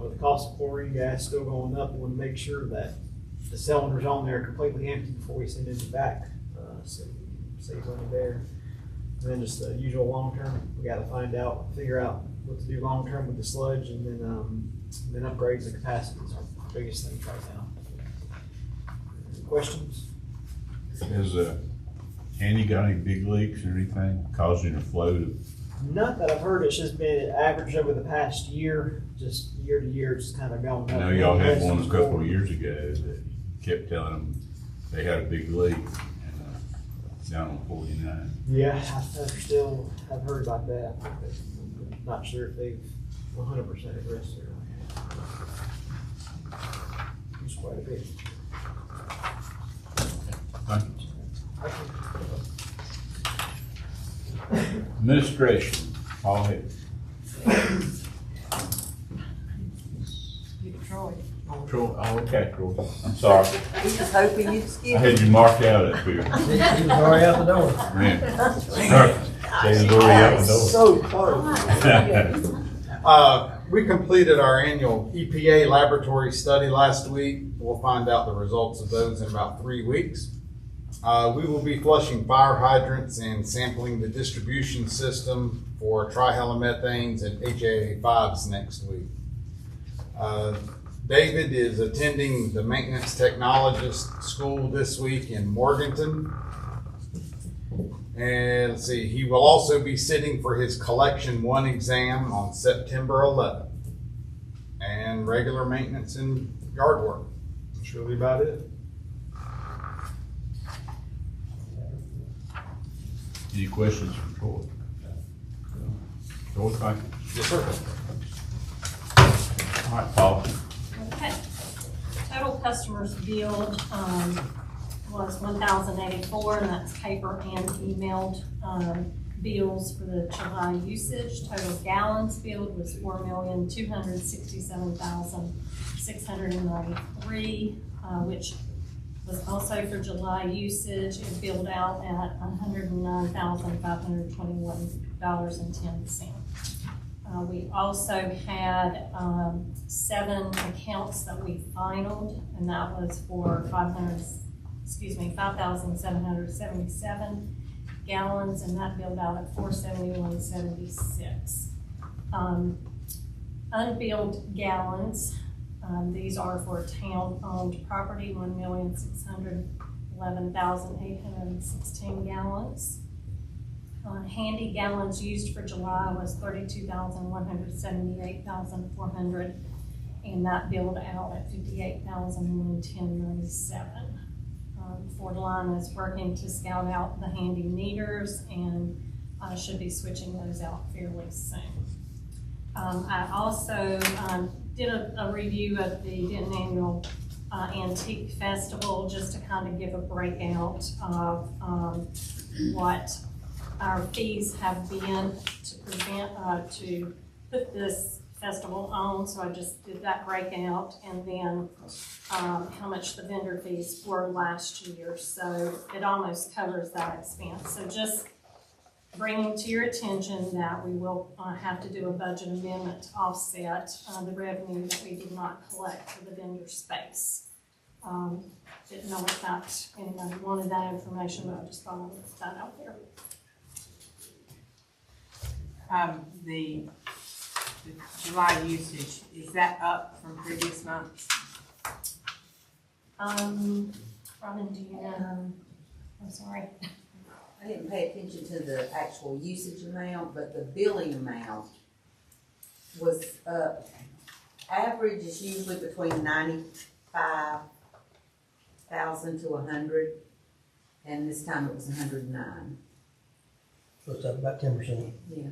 With the cost of chlorine gas still going up, we want to make sure that the cylinders on there are completely empty before we send it back, so we can save money there. And then just the usual long term, we got to figure out what to do long term with the sludge, and then upgrades the capacity is our biggest thing right now. Any questions? Has Andy got any big leaks or anything causing a flow to? Not that I've heard. It's just been average over the past year, just year to year, it's kind of going up. I know y'all had one a couple of years ago that kept telling them they had a big leak down on 49. Yeah, I've heard about that. I'm not sure if they've 100% addressed it. It's quite a bit. Thank you. Administration, Paul Higgins. Troy. Troy, oh, okay, Troy. I'm sorry. We just hoping you'd skip. I had you marked out up here. He was already out the door. Yeah. He was already out the door. So close. We completed our annual EPA laboratory study last week. We'll find out the results of those in about 3 weeks. We will be flushing fire hydrants and sampling the distribution system for trihalomethanes and HAA5s next week. David is attending the maintenance technologist school this week in Morganton. And let's see, he will also be sitting for his Collection 1 exam on September 11th. And regular maintenance and yard work. That's really about it. Any questions for Troy? Troy, thank you. Yes, sir. All right, Paul. Okay. Total customers billed, was 1,084, and that's paper and emailed, bills for the July usage. Total gallons billed was 4,267,693, which was also for July usage. It billed out at $109,521.10. We also had 7 accounts that we finaled, and that was for 5,777 gallons, and that billed out at $471.76. Unbilled gallons, these are for town-owned property, 1,611,816 gallons. Handy gallons used for July was 32,178,400, and that billed out at 58,110.97. Ford Line is working to scout out the handy meters, and should be switching those out fairly soon. I also did a review of the Denton Annual Antique Festival, just to kind of give a breakout of what our fees have been to put this festival on. So I just did that breakout, and then how much the vendor fees were last year. So it almost covers that expense. So just bringing to your attention that we will have to do a budget amendment to offset the revenue that we did not collect for the vendor space. Didn't know if that anybody wanted that information, but I just thought I would put that out there. The July usage, is that up from previous months? Robin, do you know? I'm sorry. I didn't pay attention to the actual usage amount, but the billing amount was up. Average is usually between 95,000 to 100, and this time it was 109. So it's up about 10%. Yeah.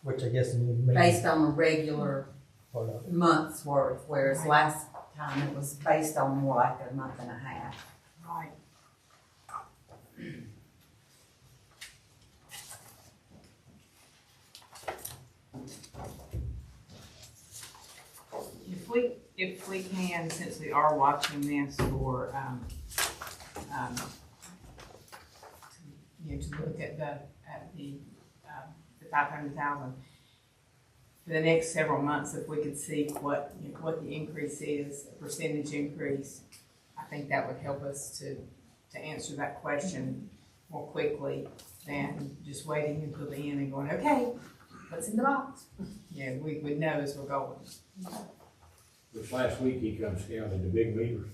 Which I guess maybe Based on a regular part of it. month's worth, whereas last time it was based on more like a month and a half. Right. If we can, since we are watching this for, to look at the 500,000 for the next several months, if we could see what the increase is, a percentage increase, I think that would help us to answer that question more quickly than just waiting until the end and going, okay, what's in the box? Yeah, we would know as we're going. This last week, he come scouting the big meters.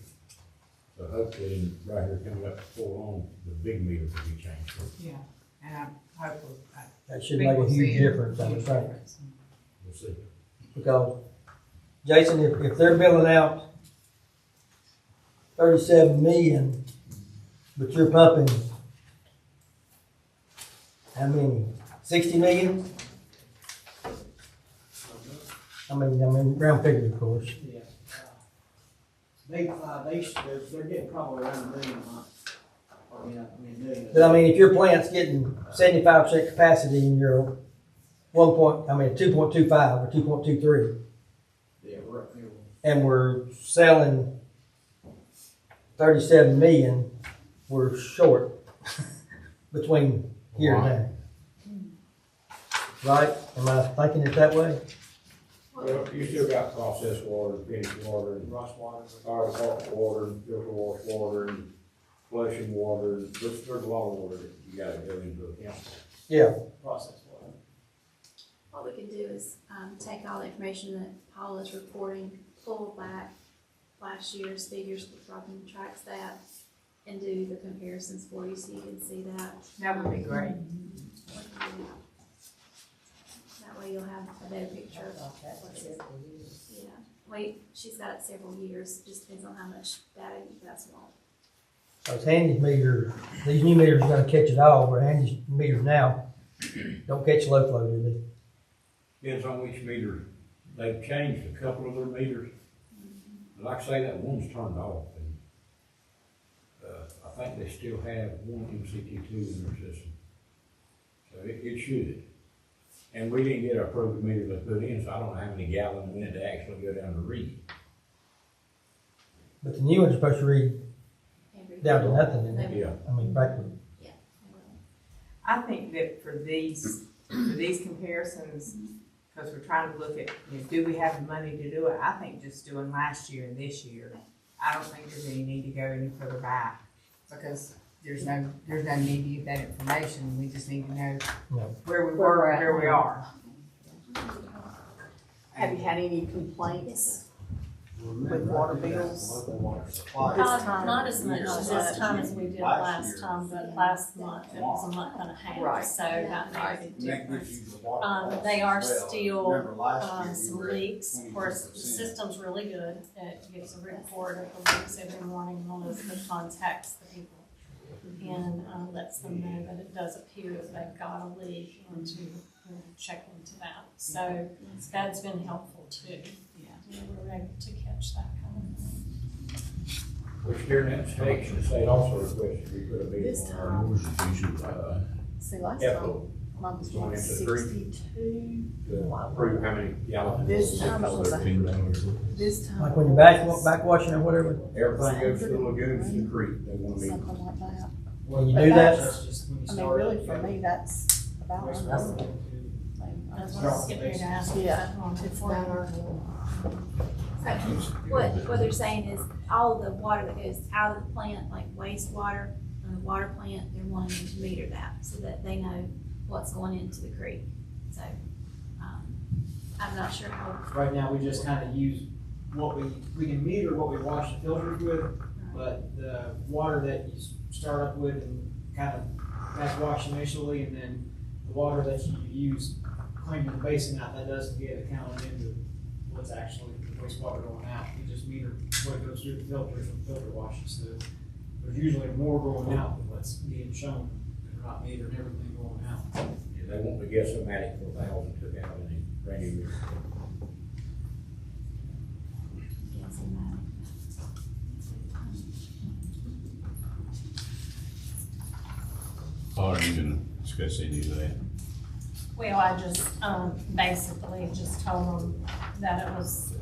So hopefully, right here coming up before long, the big meters will be changed. Yeah, and I hope That should make a huge difference, I would think. We'll see. Because, Jason, if they're billing out 37 million, but you're pumping, how many? 60 million? I mean, round figures, of course. Yeah. They're getting probably around $1 million a month. Or, $1 million. But I mean, if your plant's getting 75% capacity and you're 2.25 or 2.23, Yeah, we're up there. and we're selling 37 million, we're short between here and there. Right? Am I thinking it that way? Well, you still got processed water, finished water, and Rush water. fire department water, filter wash water, and flushing water, there's a lot of water that you gotta go into account. Yeah, Process water. What we could do is, take all the information that Paul is reporting, pull back last year's figures, Robin tracks that, and do the comparisons for you so you can see that. That would be great. That way you'll have a better picture of what's it. Yeah, wait, she's got it several years, just depends on how much data you guys want. so it's Andy's meter, these new meters are gonna catch it all, where Andy's meters now don't catch low flow, do they? Depends on which meter. They've changed a couple of their meters. Like I say, that one's turned off, and, I think they still have one MCT2 in their system. So it should. And we didn't get our program meter to put in, so I don't know how many gallons a minute to actually go down to read. But the new ones are supposed to read down to nothing, isn't it? Yeah. I mean, backward. I think that for these comparisons, because we're trying to look at, do we have the money to do it? I think just doing last year and this year, I don't think there's any need to go any further back, because there's no need to get that information. We just need to know where we were and where we are. Have you had any complaints with water bills? Not as much this time as we did last time, but last month, it was a month and a half, Right. so that made a big difference. They are still, some leaks, of course, the system's really good, it gives a report of the leaks every morning, one of the contacts the people, and, lets them know that it does appear that they've got a leak, and to check into that, so that's been helpful too. We were able to catch that kind of thing. Which during that inspection, the state also requested we put a meter This on our time- doors and usually, See, last Echo. time, mine was Going into the creek. 62. to prove how many gallons. This time it was This time. Like when you're back washing or whatever, Everything goes to the lagoons to the creek, they want to meet. Something like that. when you But do that, That's just when you I mean, start. really, for me, that's about Waste enough. water. That's what I was getting ready to ask. Yeah. It's about our. What they're saying is all the water that goes out of the plant, like wastewater from the water plant, they're wanting to meter that so that they know what's going into the creek. So, I'm not sure how. Right now, we just kind of use what we can meter what we wash the filters with, but the water that you start up with and kind of has wash initially, and then the water that you use cleaning the basin out, that doesn't get accounted into what's actually the wastewater going out. You just meter what goes through the filters and filter washes. So there's usually more going out than what's being shown. They're not metering everything going out. Yeah, they want to guess a matic for 1,000 took out in the brand new meter. Are you gonna discuss any of that? Well, I just, basically just told them that it was,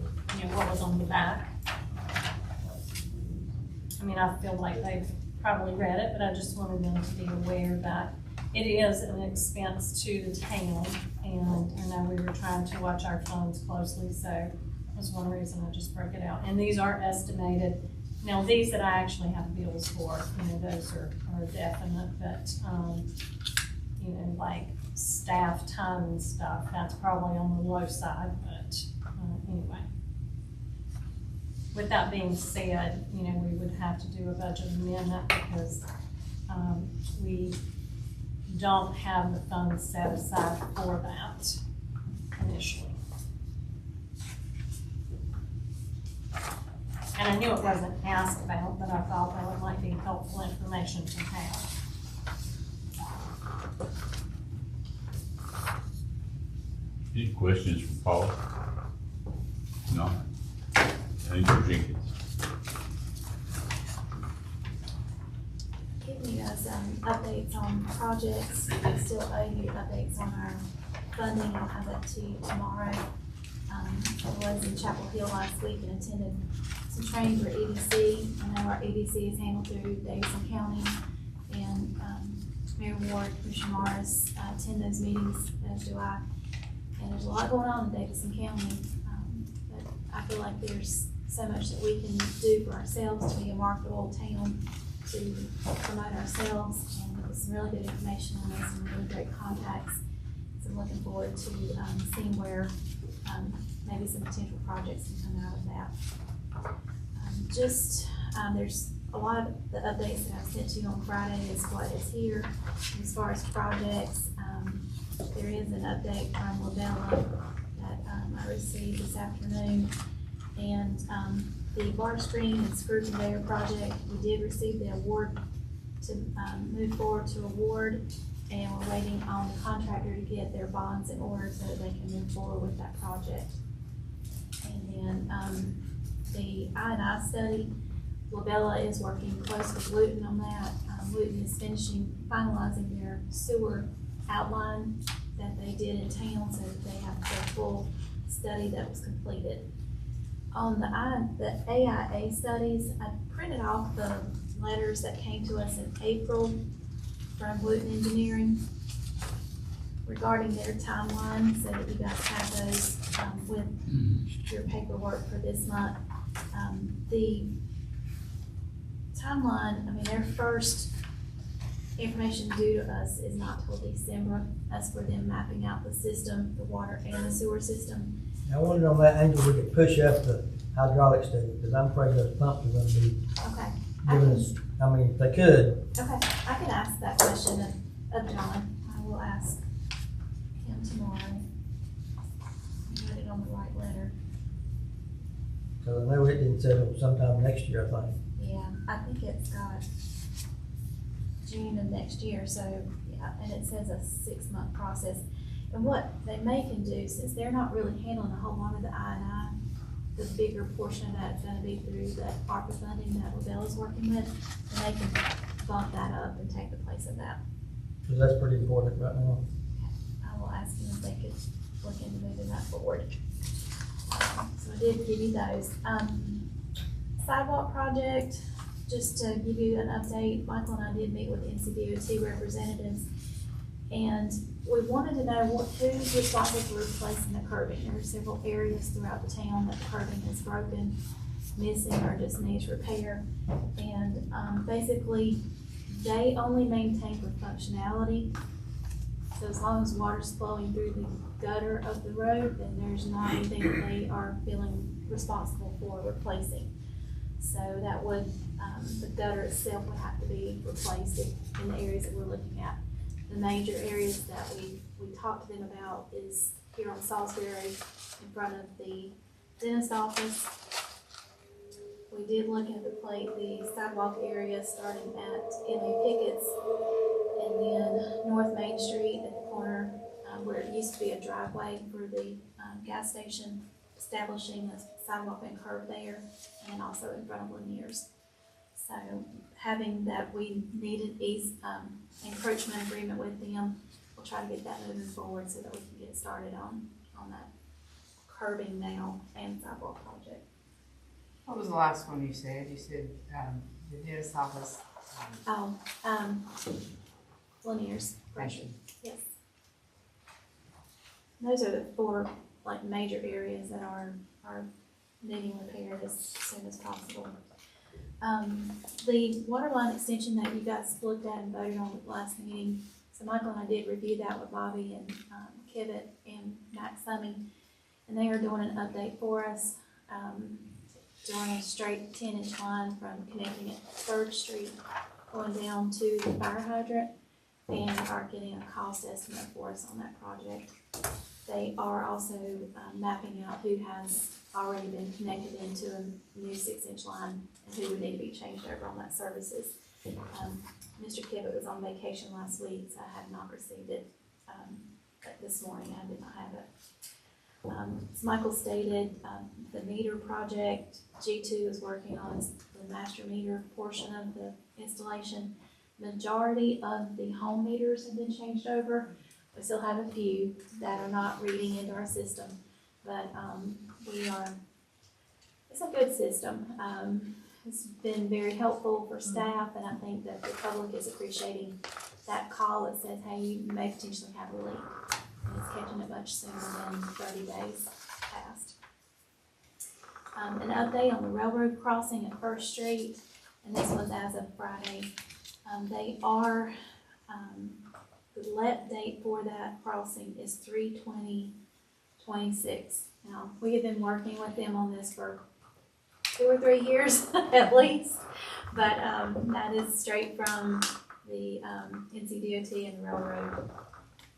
what was on the back. I mean, I feel like they've probably read it, but I just wanted them to be aware that it is an expense to the town, and I know we were trying to watch our funds closely, so that was one reason I just broke it out. And these are estimated. Now, these that I actually have bills for, those are definite, but, like staff time and stuff, that's probably on the low side, but, anyway. With that being said, we would have to do a budget amendment because, we don't have the funds set aside for that initially. And I knew it wasn't asked about, but I thought that might be helpful information to have. Any questions for Paula? No? Any for Jenkins? Giving you guys updates on projects. I still owe you updates on our funding. I'll have that to you tomorrow. I was in Chapel Hill last week and attended some training for EDC. I know our EDC is handled through Davidson County, and Mayor Ward, Commissioner Morris attend those meetings, as do I. And there's a lot going on in Davidson County, but I feel like there's so much that we can do for ourselves to be a marketable town to promote ourselves, and it was some really good information on this, some really great contacts. So I'm looking forward to seeing where maybe some potential projects can come out of that. There's a lot of the updates that I sent to you on Friday is what is here. As far as projects, there is an update from Labella that I received this afternoon. And the Bar Screen and Screw Conveyor project, we did receive the award to move forward to award, and we're waiting on the contractor to get their bonds in order so that they can move forward with that project. And then the I&I study, Labella is working close with Luton on that. Luton is finalizing their sewer outline that they did in town, so that they have their full study that was completed. On the AIA studies, I printed off the letters that came to us in April from Luton Engineering regarding their timeline, so that you guys have those with your paperwork for this month. The timeline, I mean, their first information due to us is not till December. That's for them mapping out the system, the water and the sewer system. I wondered on that angle, we could push up the hydraulic study, because I'm afraid those pumps are gonna be Okay. giving us, I mean, if they could. Okay, I can ask that question of John. I will ask him tomorrow. Get it on the right letter. Because I know it didn't settle sometime next year, I think. Yeah, I think it's got June of next year, so, yeah, and it says a 6-month process. And what they may can do, since they're not really handling a whole lot of the I&I, the bigger portion of that is gonna be through the ARPA funding that Labella's working with, and they can bump that up and take the place of that. Because that's pretty important right now. I will ask them if they could look into moving that forward. So I did give you those. Sidewalk project, just to give you an update, Michael and I did meet with NCDOT representatives, and we wanted to know who's responsible for replacing the curbing. There are several areas throughout the town that the curbing is broken, missing, or just needs repair. And basically, they only maintain for functionality. So as long as water's flowing through the gutter of the road, then there's not anything that they are feeling responsible for replacing. So that would, the gutter itself would have to be replaced in the areas that we're looking at. The major areas that we talked to them about is here on Salisbury in front of the dentist office. We did look at the sidewalk area starting at M.A. Pickett's, and then North Main Street at the corner where it used to be a driveway for the gas station, establishing a sidewalk and curb there, and also in front of Lanier's. So having that, we need an encroachment agreement with them. We'll try to get that moving forward so that we can get started on that curbing now and sidewalk project. What was the last one you said? You said the dentist office. Lanier's. Thank you. Yes. Those are the 4 major areas that are needing repair as soon as possible. The water line extension that you guys looked at and voted on at the last meeting, so Michael and I did review that with Bobby and Kivett and Matt Summey, and they are doing an update for us, doing a straight 10-inch line from connecting at 3rd Street going down to the fire hydrant, and are getting a cost estimate for us on that project. They are also mapping out who has already been connected into a new 6-inch line and who would need to be changed over on that services. Mr. Kivett was on vacation last week, so I have not received it this morning. I did not have it. As Michael stated, the meter project, G2 is working on the master meter portion of the installation. Majority of the home meters have been changed over. We still have a few that are not reading into our system, but it's a good system. It's been very helpful for staff, and I think that the public is appreciating that call that says, hey, you may potentially have a leak. And it's catching it much sooner than 30 days past. An update on the railroad crossing at 1st Street. and this was as of Friday. They are, the let date for that crossing is 3/20/26. Now, we have been working with them on this for 2 or 3 years at least, but that is straight from the NCDOT and the railroad.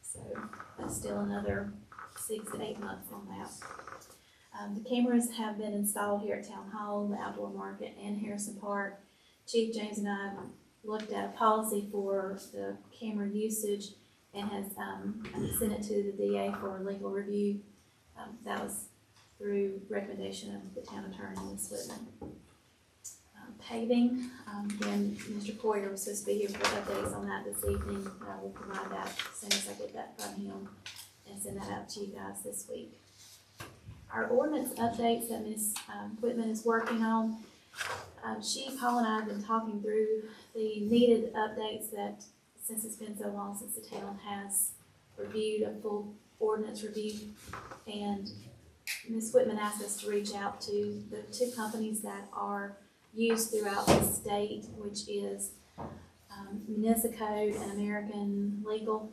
So that's still another 6 to 8 months on that. The cameras have been installed here at Town Hall, the Outdoor Market, and Harrison Park. Chief James and I looked at a policy for the camera usage and has sent it to the DA for legal review. That was through recommendation of the town attorney, Ms. Whitman. Paving, again, Mr. Poyer was supposed to be here for updates on that this evening. I will provide that as soon as I get that from him and send that out to you guys this week. Our ordinance updates that Ms. Whitman is working on, Paul and I have been talking through the needed updates that, since it's been so long since the town has reviewed a full ordinance review, and Ms. Whitman asked us to reach out to the 2 companies that are used throughout the state, which is Municicode and American Legal,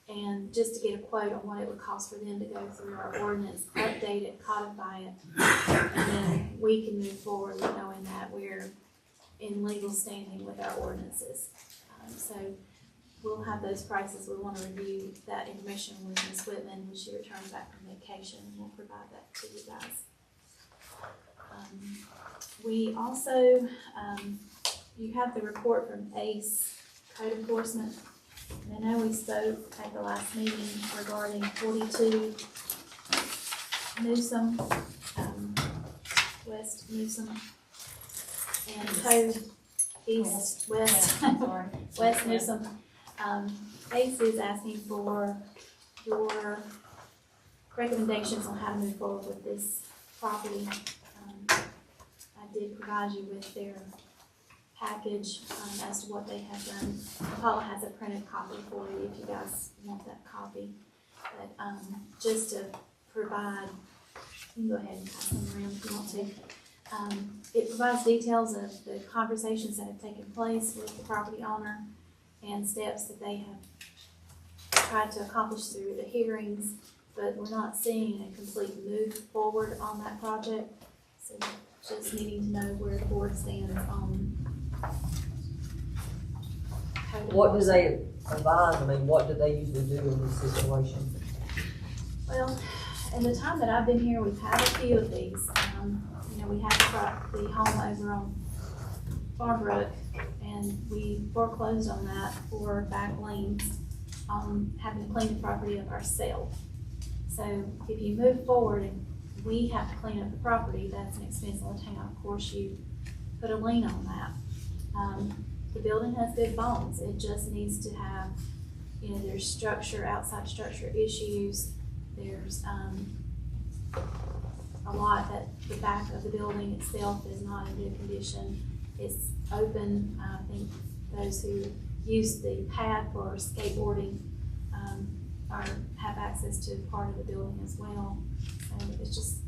and just to get a quote on what it would cost for them to go through our ordinance, update it, codify it, and then we can move forward with knowing that we're in legal standing with our ordinances. So we'll have those prices. We want to review that information with Ms. Whitman when she returns back from vacation, and we'll provide that to you guys. We also, you have the report from ACE Code Enforcement. And I know we spoke at the last meeting regarding 42 Newsom, West Newsom, and Code East, West, West Newsom. ACE is asking for your recommendations on how to move forward with this property. I did provide you with their package as to what they have done. Paula has a printed copy for you if you guys want that copy. But just to provide, you can go ahead and pass them around if you want to. It provides details of the conversations that have taken place with the property owner and steps that they have tried to accomplish through the hearings, but we're not seeing a complete move forward on that project. So just needing to know where the board stands on. What do they advise? I mean, what do they usually do in this situation? Well, in the time that I've been here, we've had a few of these. We had the home over on Farbrook, and we foreclosed on that for back liens on having to clean the property up ourselves. So if you move forward and we have to clean up the property, that's an expense on the town. Of course, you put a lien on that. The building has good bones. It just needs to have, there's structure, outside structure issues. There's a lot that the back of the building itself is not in good condition. It's open. I think those who use the pad for skateboarding have access to part of the building as well. So it's just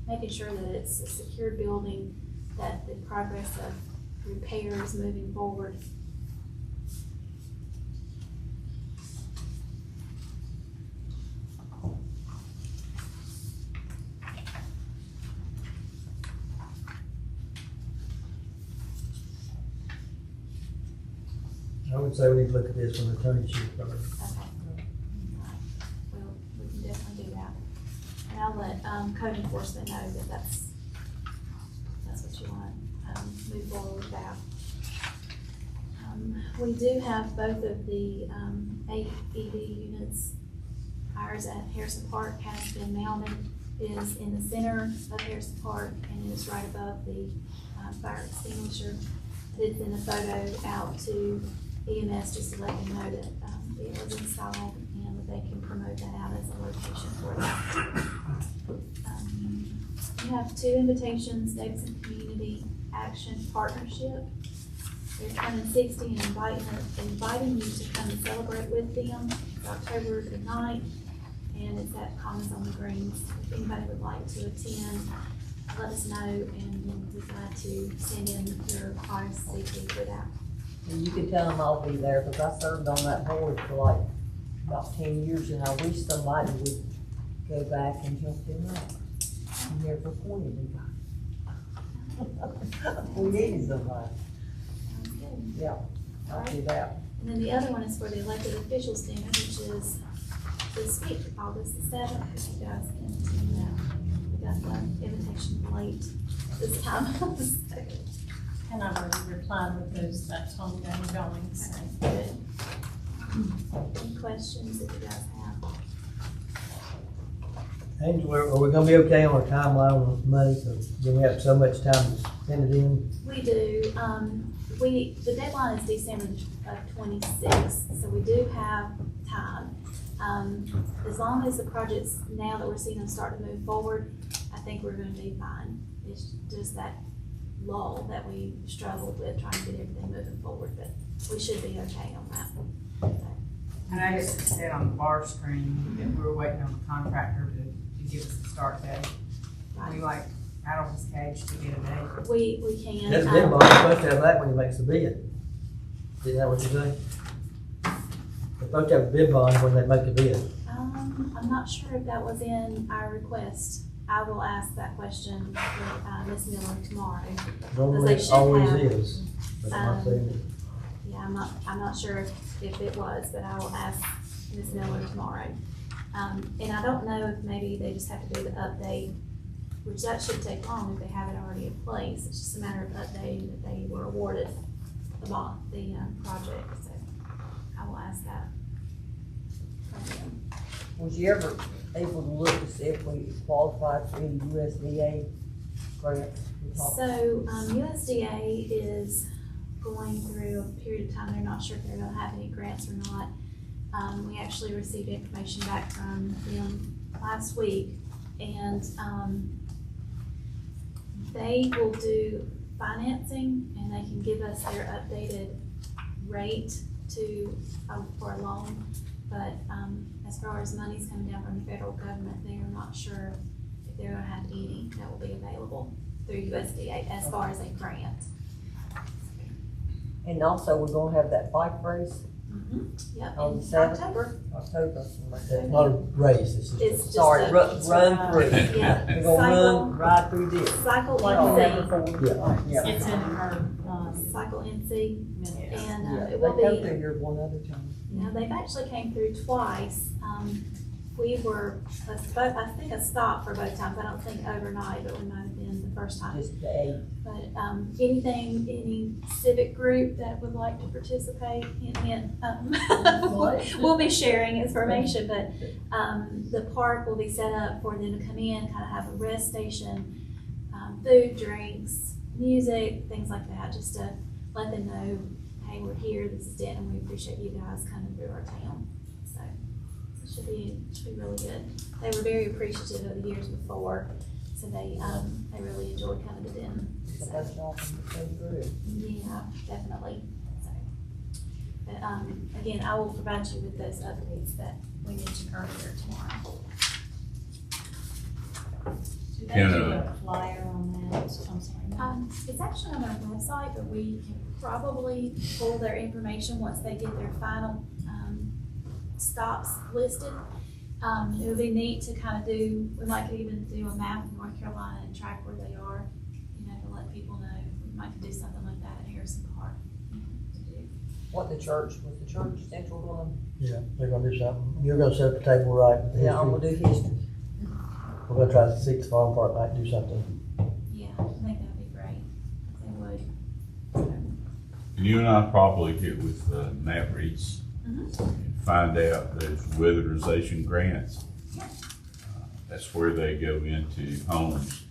making sure that it's a secure building, that the progress of repair is moving forward. I would say we need to look at this when the attorney chief comes. Okay. Well, we can definitely do that. And I'll let code enforcement know that that's what you want, move forward with that. We do have both of the 8 EV units. Ours at Harrison Park has been mounted. It is in the center of Harrison Park, and it is right above the fire extinguisher. I did send a photo out to EMS just to let them know that it was installed and that they can promote that out as a location for that. You have 2 invitations, Davidson Community Action Partnership. They're turning 60 and inviting you to come and celebrate with them. It's October the 9th, and it's at Commons on the Greens. If anybody would like to attend, let us know, and then we're glad to send in your RSVP for that. And you can tell them I'll be there, because I served on that board for like about 10 years, and I wish somebody would go back and help them out. I'm there for 20 We need somebody. Sounds good. Yeah, I'll do that. And then the other one is for the elected officials dinner, which is this week, August the 7th, if you guys can attend that. We got the invitation late this time. So, And I've already replied with those, that's on the going, so. good. Any questions that you guys have? Angela, are we gonna be okay on our timeline with money? So do we have so much time to send it in? We do, the deadline is December of 26th, so we do have time. As long as the projects, now that we're seeing them start to move forward, I think we're gonna be fine. It's just that lull that we struggled with trying to get everything moving forward, but we should be okay on that. I noticed it said on the bar screen that we were waiting on the contractor to give us the start date. We like rattle his cage to get a date. We can. That's bid bond, you're supposed to have that when he makes the bid. Isn't that what you're saying? They're supposed to have a bid bond when they make the bid. I'm not sure if that was in our request. I will ask that question to Ms. Miller tomorrow. Normally it should always have. is. But I'm not saying it. Yeah, I'm not sure if it was, but I will ask Ms. Miller tomorrow. And I don't know if maybe they just have to do the update, which that shouldn't take long if they have it already in place. It's just a matter of updating that they were awarded the project, so I will ask that from them. Was you ever able to look to see if we qualified for any USDA grants? So, USDA is going through a period of time, they're not sure if they're gonna have any grants or not. We actually received information back from them last week, and, they will do financing, and they can give us their updated rate for a loan. But, as far as money's coming down from the federal government, they are not sure if they're gonna have any that will be available through USDA as far as a grant. And also, we're gonna have that bike race Yep, on in the 7th. October. October. It's not a race, it's just. It's just Sorry, a- run through. Yeah. We're gonna run right through this. Cycle Like we had NC, before. Yeah. It's in her, Cycle NC, minutes. and, Yeah, it will they come be, through here one other time. they've actually came through twice. We were, I think a stop for both times, I don't think overnight, but we might have been the first time. Just the 8. But, any civic group that would like to participate in, we'll be sharing information, but, the park will be set up for them to come in, kind of have a rest station, food, drinks, music, things like that, just to let them know, hey, we're here, this is Denton, we appreciate you guys coming through our town. So, it should be really good. They were very appreciative of the years before, so they really enjoyed coming to Denton. So that's all from the same group. Yeah, definitely. So, but, again, I will provide you with those updates that we mentioned earlier tomorrow. Do they Can, do a flyer on that? I'm sorry. It's actually on our website, but we can probably pull their information once they get their final, stops listed. It would be neat to kind of do, we might could even do a map of North Carolina and track where they are, to let people know. We might do something like that at Harrison Park to do. What was the church central one? Yeah, they're gonna do something. You're gonna set up the table right with the Yeah, I'm history. gonna do history. We're gonna try to see if the farm park might do something. Yeah, I think that'd be great. They would. And you and I probably get with Matt Reeds and find out those weatherization grants. That's where they go into homes.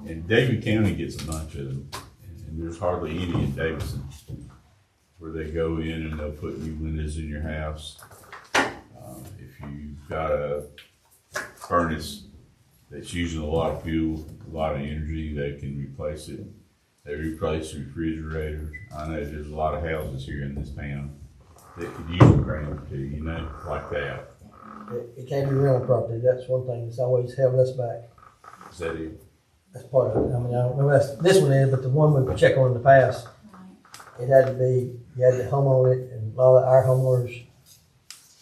And David County gets a bunch of them, and there's hardly any in Davidson, where they go in and they'll put new windows in your house. If you've got a furnace that's using a lot of fuel, a lot of energy, they can replace it. They replace refrigerators. I know there's a lot of houses here in this town that could use a grant or two, like that. It can't be rental property, that's one thing that's always held us back. Is that it? That's part of it. I mean, I don't know if this one is, but the one we checked on in the past, it had to be, you had the home on it, and a lot of our homeowners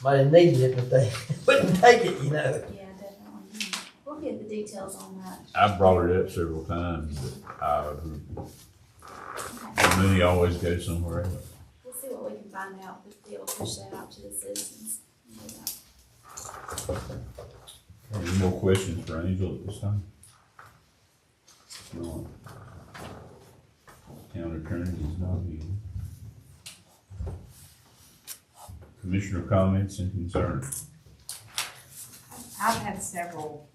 might have needed it, but they wouldn't take it, you know. Yeah, definitely. We'll get the details on that. I brought it up several times, but the money always goes somewhere else. We'll see what we can find out, but be able to push that out to the citizens. Any more questions for Angel at this time? No. Town attorney is not here. Commissioner comments and concerns? I've had several,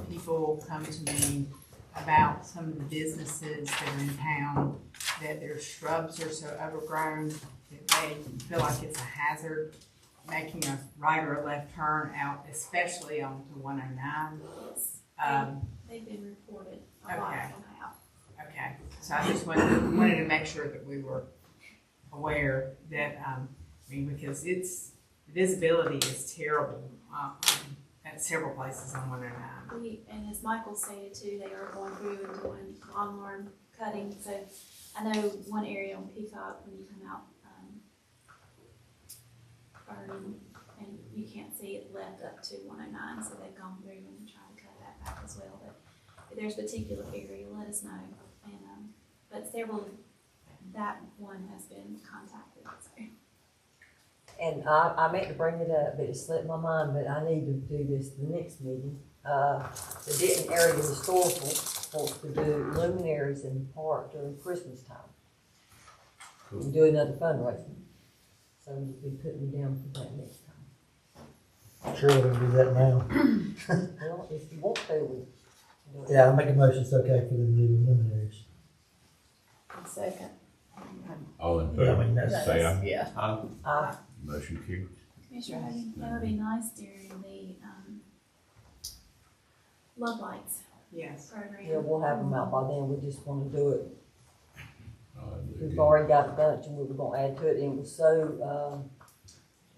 people come to me about some of the businesses that are in town, that their shrubs are so overgrown that they feel like it's a hazard making a right or a left turn out, especially onto 109. They've been reported. A lot of them have. Okay, so I just wanted to make sure that we were aware that, because the visibility is terrible, at several places on 109. And as Michael stated too, they are going through and doing lawnmower cutting, so I know one area on Peacock, when you come out, Vernon, and you can't see it left up to 109, so they've gone through and tried to cut that back as well, but if there's a particular area, let us know, and, but that one has been contacted, so. And I meant to bring it up, but it slipped my mind, but I need to do this the next meeting. The Denton Area Historical wants to do luminaries in the park during Christmas time. And do another fundraiser. So you'll be putting me down for that next time. Sure, we're gonna do that now. Well, if you want to, we'll do it. Yeah, I'll make a motion, it's okay for them to do luminaries. Second. All in Yeah, I favor, mean, that's- say aye. Yeah. Motion carried. Commissioner Hogan, that would be nice during the, Love Lights Yes. program. Yeah, we'll have them out by then. We just want to do it. We've Good. already got a bunch and we were gonna add to it, and it was so,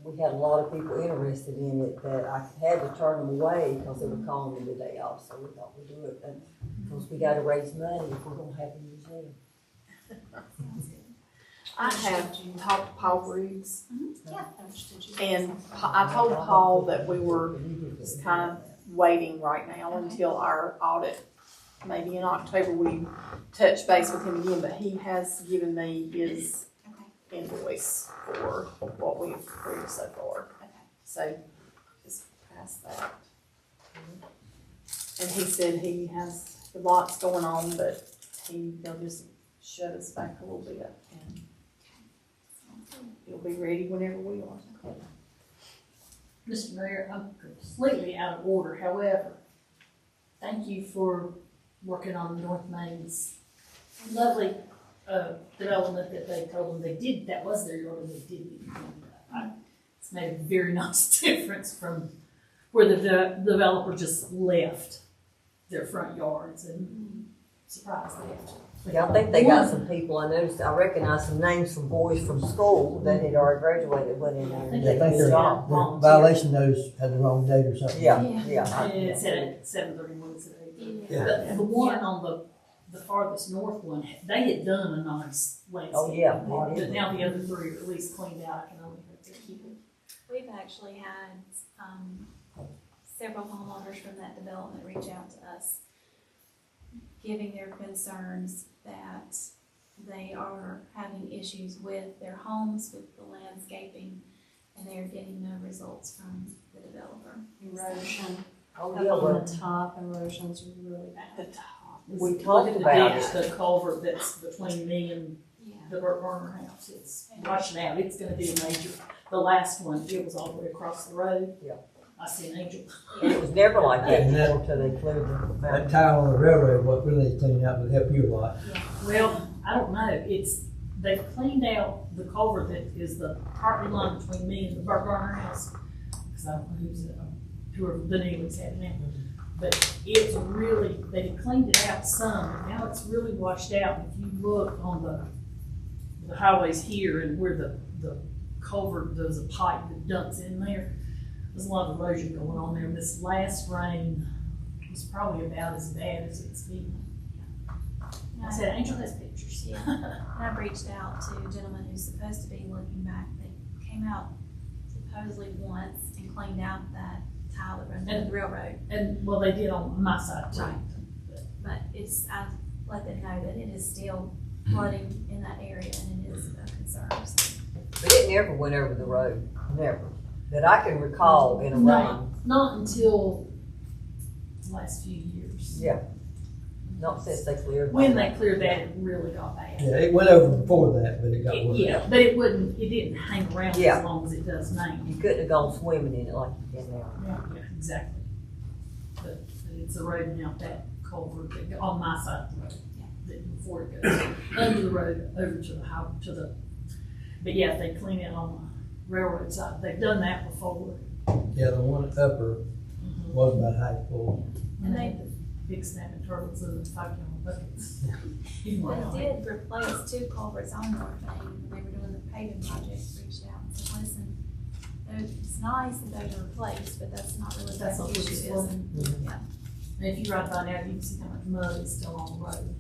we had a lot of people interested in it that I had to turn them away because they were calling me the day off, so we thought we'd do it, and because we gotta raise money if we're gonna have a museum. I have talked to Paul Briggs, Yeah. and I told Paul that we were just kind of waiting right now until our audit. Maybe in October we touch base with him again, but he has given me his invoice for what we've approved so far. So just pass that. And he said he has lots going on, but he'll just shut us back a little bit and he'll be ready whenever we are. Mr. Mayor, I'm completely out of order, however, thank you for working on North Main's lovely, development that they told them they did, that was their yard and they did it. It's made a very nice difference from where the developer just left their front yards and surprised they Yeah, I think they got some people, I noticed, I recognized some names from boys from school that had already graduated, went in there. I and think did a their good job. violation notice had the wrong date or something. Yeah, Yeah. yeah. It said at 7:31, it said 8:30. Yeah. But the one on the farthest north one, they had done a nice landscape. Oh, yeah, they But did. now the other three are at least cleaned out, I can only hope they keep it. We've actually had, several homeowners from that development reach out to us, giving their concerns that they are having issues with their homes, with the landscaping, and they're getting no results from the developer. Erosion. Oh, Up yeah, on well, the top, erosion's really bad. At the top. we talked Look at about the ditch, it. the culvert that's between me and Yeah. the Burner house, it's washing out, it's gonna be a major. The last one, it was all the way across the road. Yeah. I see an angel. And it was never like that And that- before until they cleared the That mountain. tile on the railroad, what really cleaned out would help you a lot. Well, I don't know, they've cleaned out the culvert that is the property line between me and the Burner house. Cause I don't know whoever the Neely's had now. But it's really, they cleaned it out some, but now it's really washed out. If you look on the highways here and where the culvert, there's a pipe that dumps in there, there's a lot of erosion going on there. This last rain, It's probably about as bad as it's been. I said, Angel has pictures. Yeah, and I've reached out to a gentleman who's supposed to be looking back. They came out supposedly once and cleaned out that tile that runs under the railroad. And, well, they did on my side too. Right. But I've let them know that it is still flooding in that area and it is a concern. So. But it never went over the road, never, that I can recall in a rain. Not until the last few years. Yeah, not since they cleared. When they cleared that, it really got bad. Yeah, it went over before that, but it got worse. Yeah, but it didn't hang around Yeah. as long as it does now. You couldn't have gone swimming in it like you can now. Yeah, exactly. But it's eroding out that culvert that on my side of the road, that before it goes under the road over to the house, but yeah, if they clean it on the railroad side, they've done that before. Yeah, the one upper was about high full. And they had the big snapping turtles in the 5-gallon buckets. They did replace 2 culverts on North Main when they were doing the paving project. Reached out and said, listen, it's nice that those are replaced, but that's not really That's what not the what issue it's is. for. And, yeah. And if you ride by now, you can see how much mud is still on the road.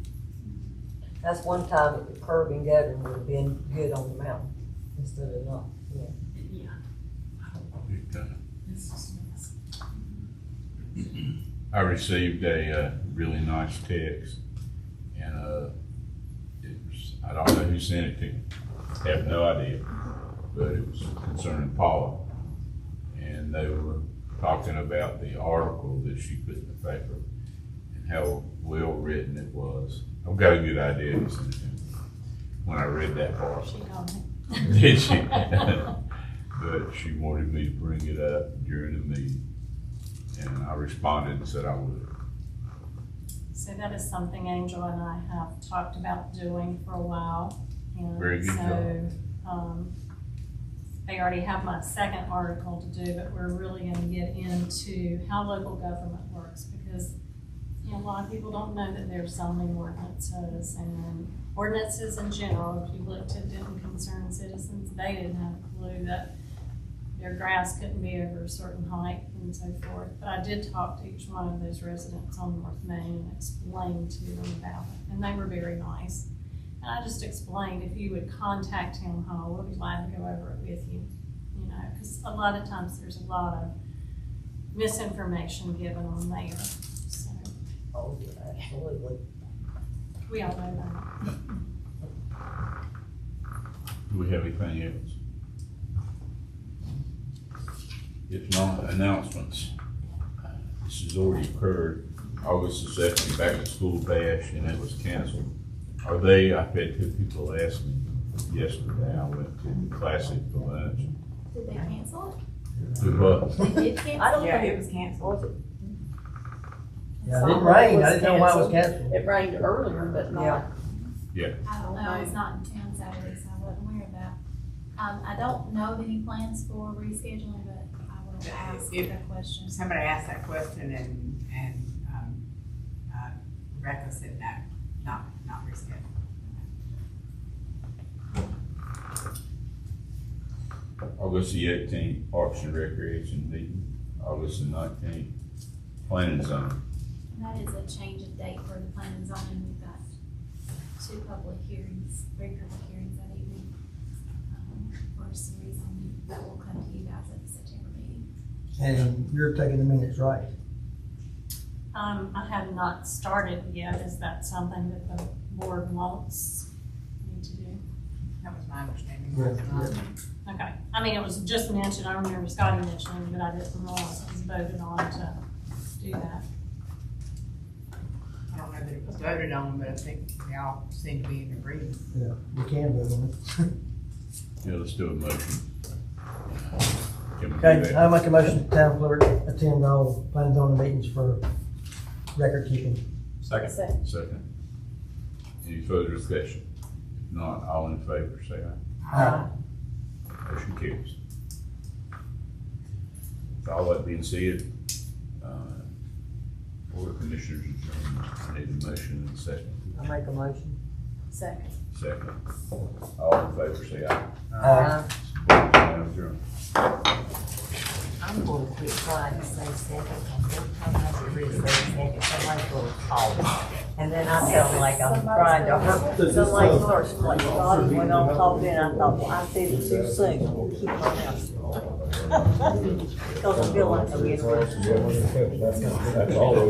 That's one time that the curb and gutter would have been good on the mountain instead of not, yeah. Yeah. Big time. It's just a mess. I received a really nice text, and it was, I don't know who sent it to me. I have no idea, but it was concerning Paula, and they were talking about the article that she put in the paper and how well written it was. I've got a good idea who sent it to me when I read that part. She told me. Did she? But she wanted me to bring it up during the meeting, and I responded and said I would. So that is something Angel and I have talked about doing for a while. And Very good so, I already have my second article to do, but we're really gonna get into how local government works because, you know, a lot of people don't know that there's zoning ordinances and ordinances in general. If you looked at Denton Concerned Citizens, they didn't have a clue that their grass couldn't be over a certain height and so forth. But I did talk to each one of those residents on North Main and explained to them about it, and they were very nice. And I just explained if you would contact Town Hall, we'll be glad to go over it with you. You know, because a lot of times there's a lot of misinformation given on there. So Oh, yeah, absolutely. we all know that. Do we have anything else? If not, announcements. This has already occurred. August the 2nd, back to school bash, and it was canceled. I've had 2 people ask me yesterday. I went to the Classic for lunch. Did they cancel it? Do what? They did cancel I don't Yeah, think it was canceled. Was it? Yeah, it didn't rain. I didn't know why it was canceled. It rained earlier, but not. Yeah. I don't know, I was not in town Saturday, so I wasn't aware of that. I don't know of any plans for rescheduling, but I will ask that question. Somebody asked that question and Rebecca said no, not rescheduled. August the 18th, Parks and Recreation meeting. August the 19th, Planning Zone. And that is a change of date for the planning and zoning. We've got 2 public hearings, 3 public hearings that evening. For a series on that will come to you guys at the September meeting. And you're taking the minutes, right? I have not started yet. Is that something that the board wants me to do? That was my understanding. Yeah. Okay. I mean, it was just mentioned, I remember Scotty mentioning, but I didn't realize it was voted on to do that. I don't know that it was voted on, but I think they all seem to be in agreement. Yeah, you can vote on it. Yeah, let's do a motion. Can we do Okay, that? I make a motion to town clerk attend all planning zoning meetings for record keeping. Second. Second. Any further discussion? If not, all in favor, say aye. Aye. Motion carries. With all that being said, Board of Commissioners adjourned. I need a motion and a second. I make a motion. Second. Second. All in favor, say aye. Aye. Adjourned. I'm gonna quit trying to say second, and every time I get ready to say second, somebody's gonna call. And then I sound like I'm trying to hurt, somebody starts like, God, when I'm talking, I thought, well, I said it too soon, keep my mouth. Cause I feel like I'm getting. That's all.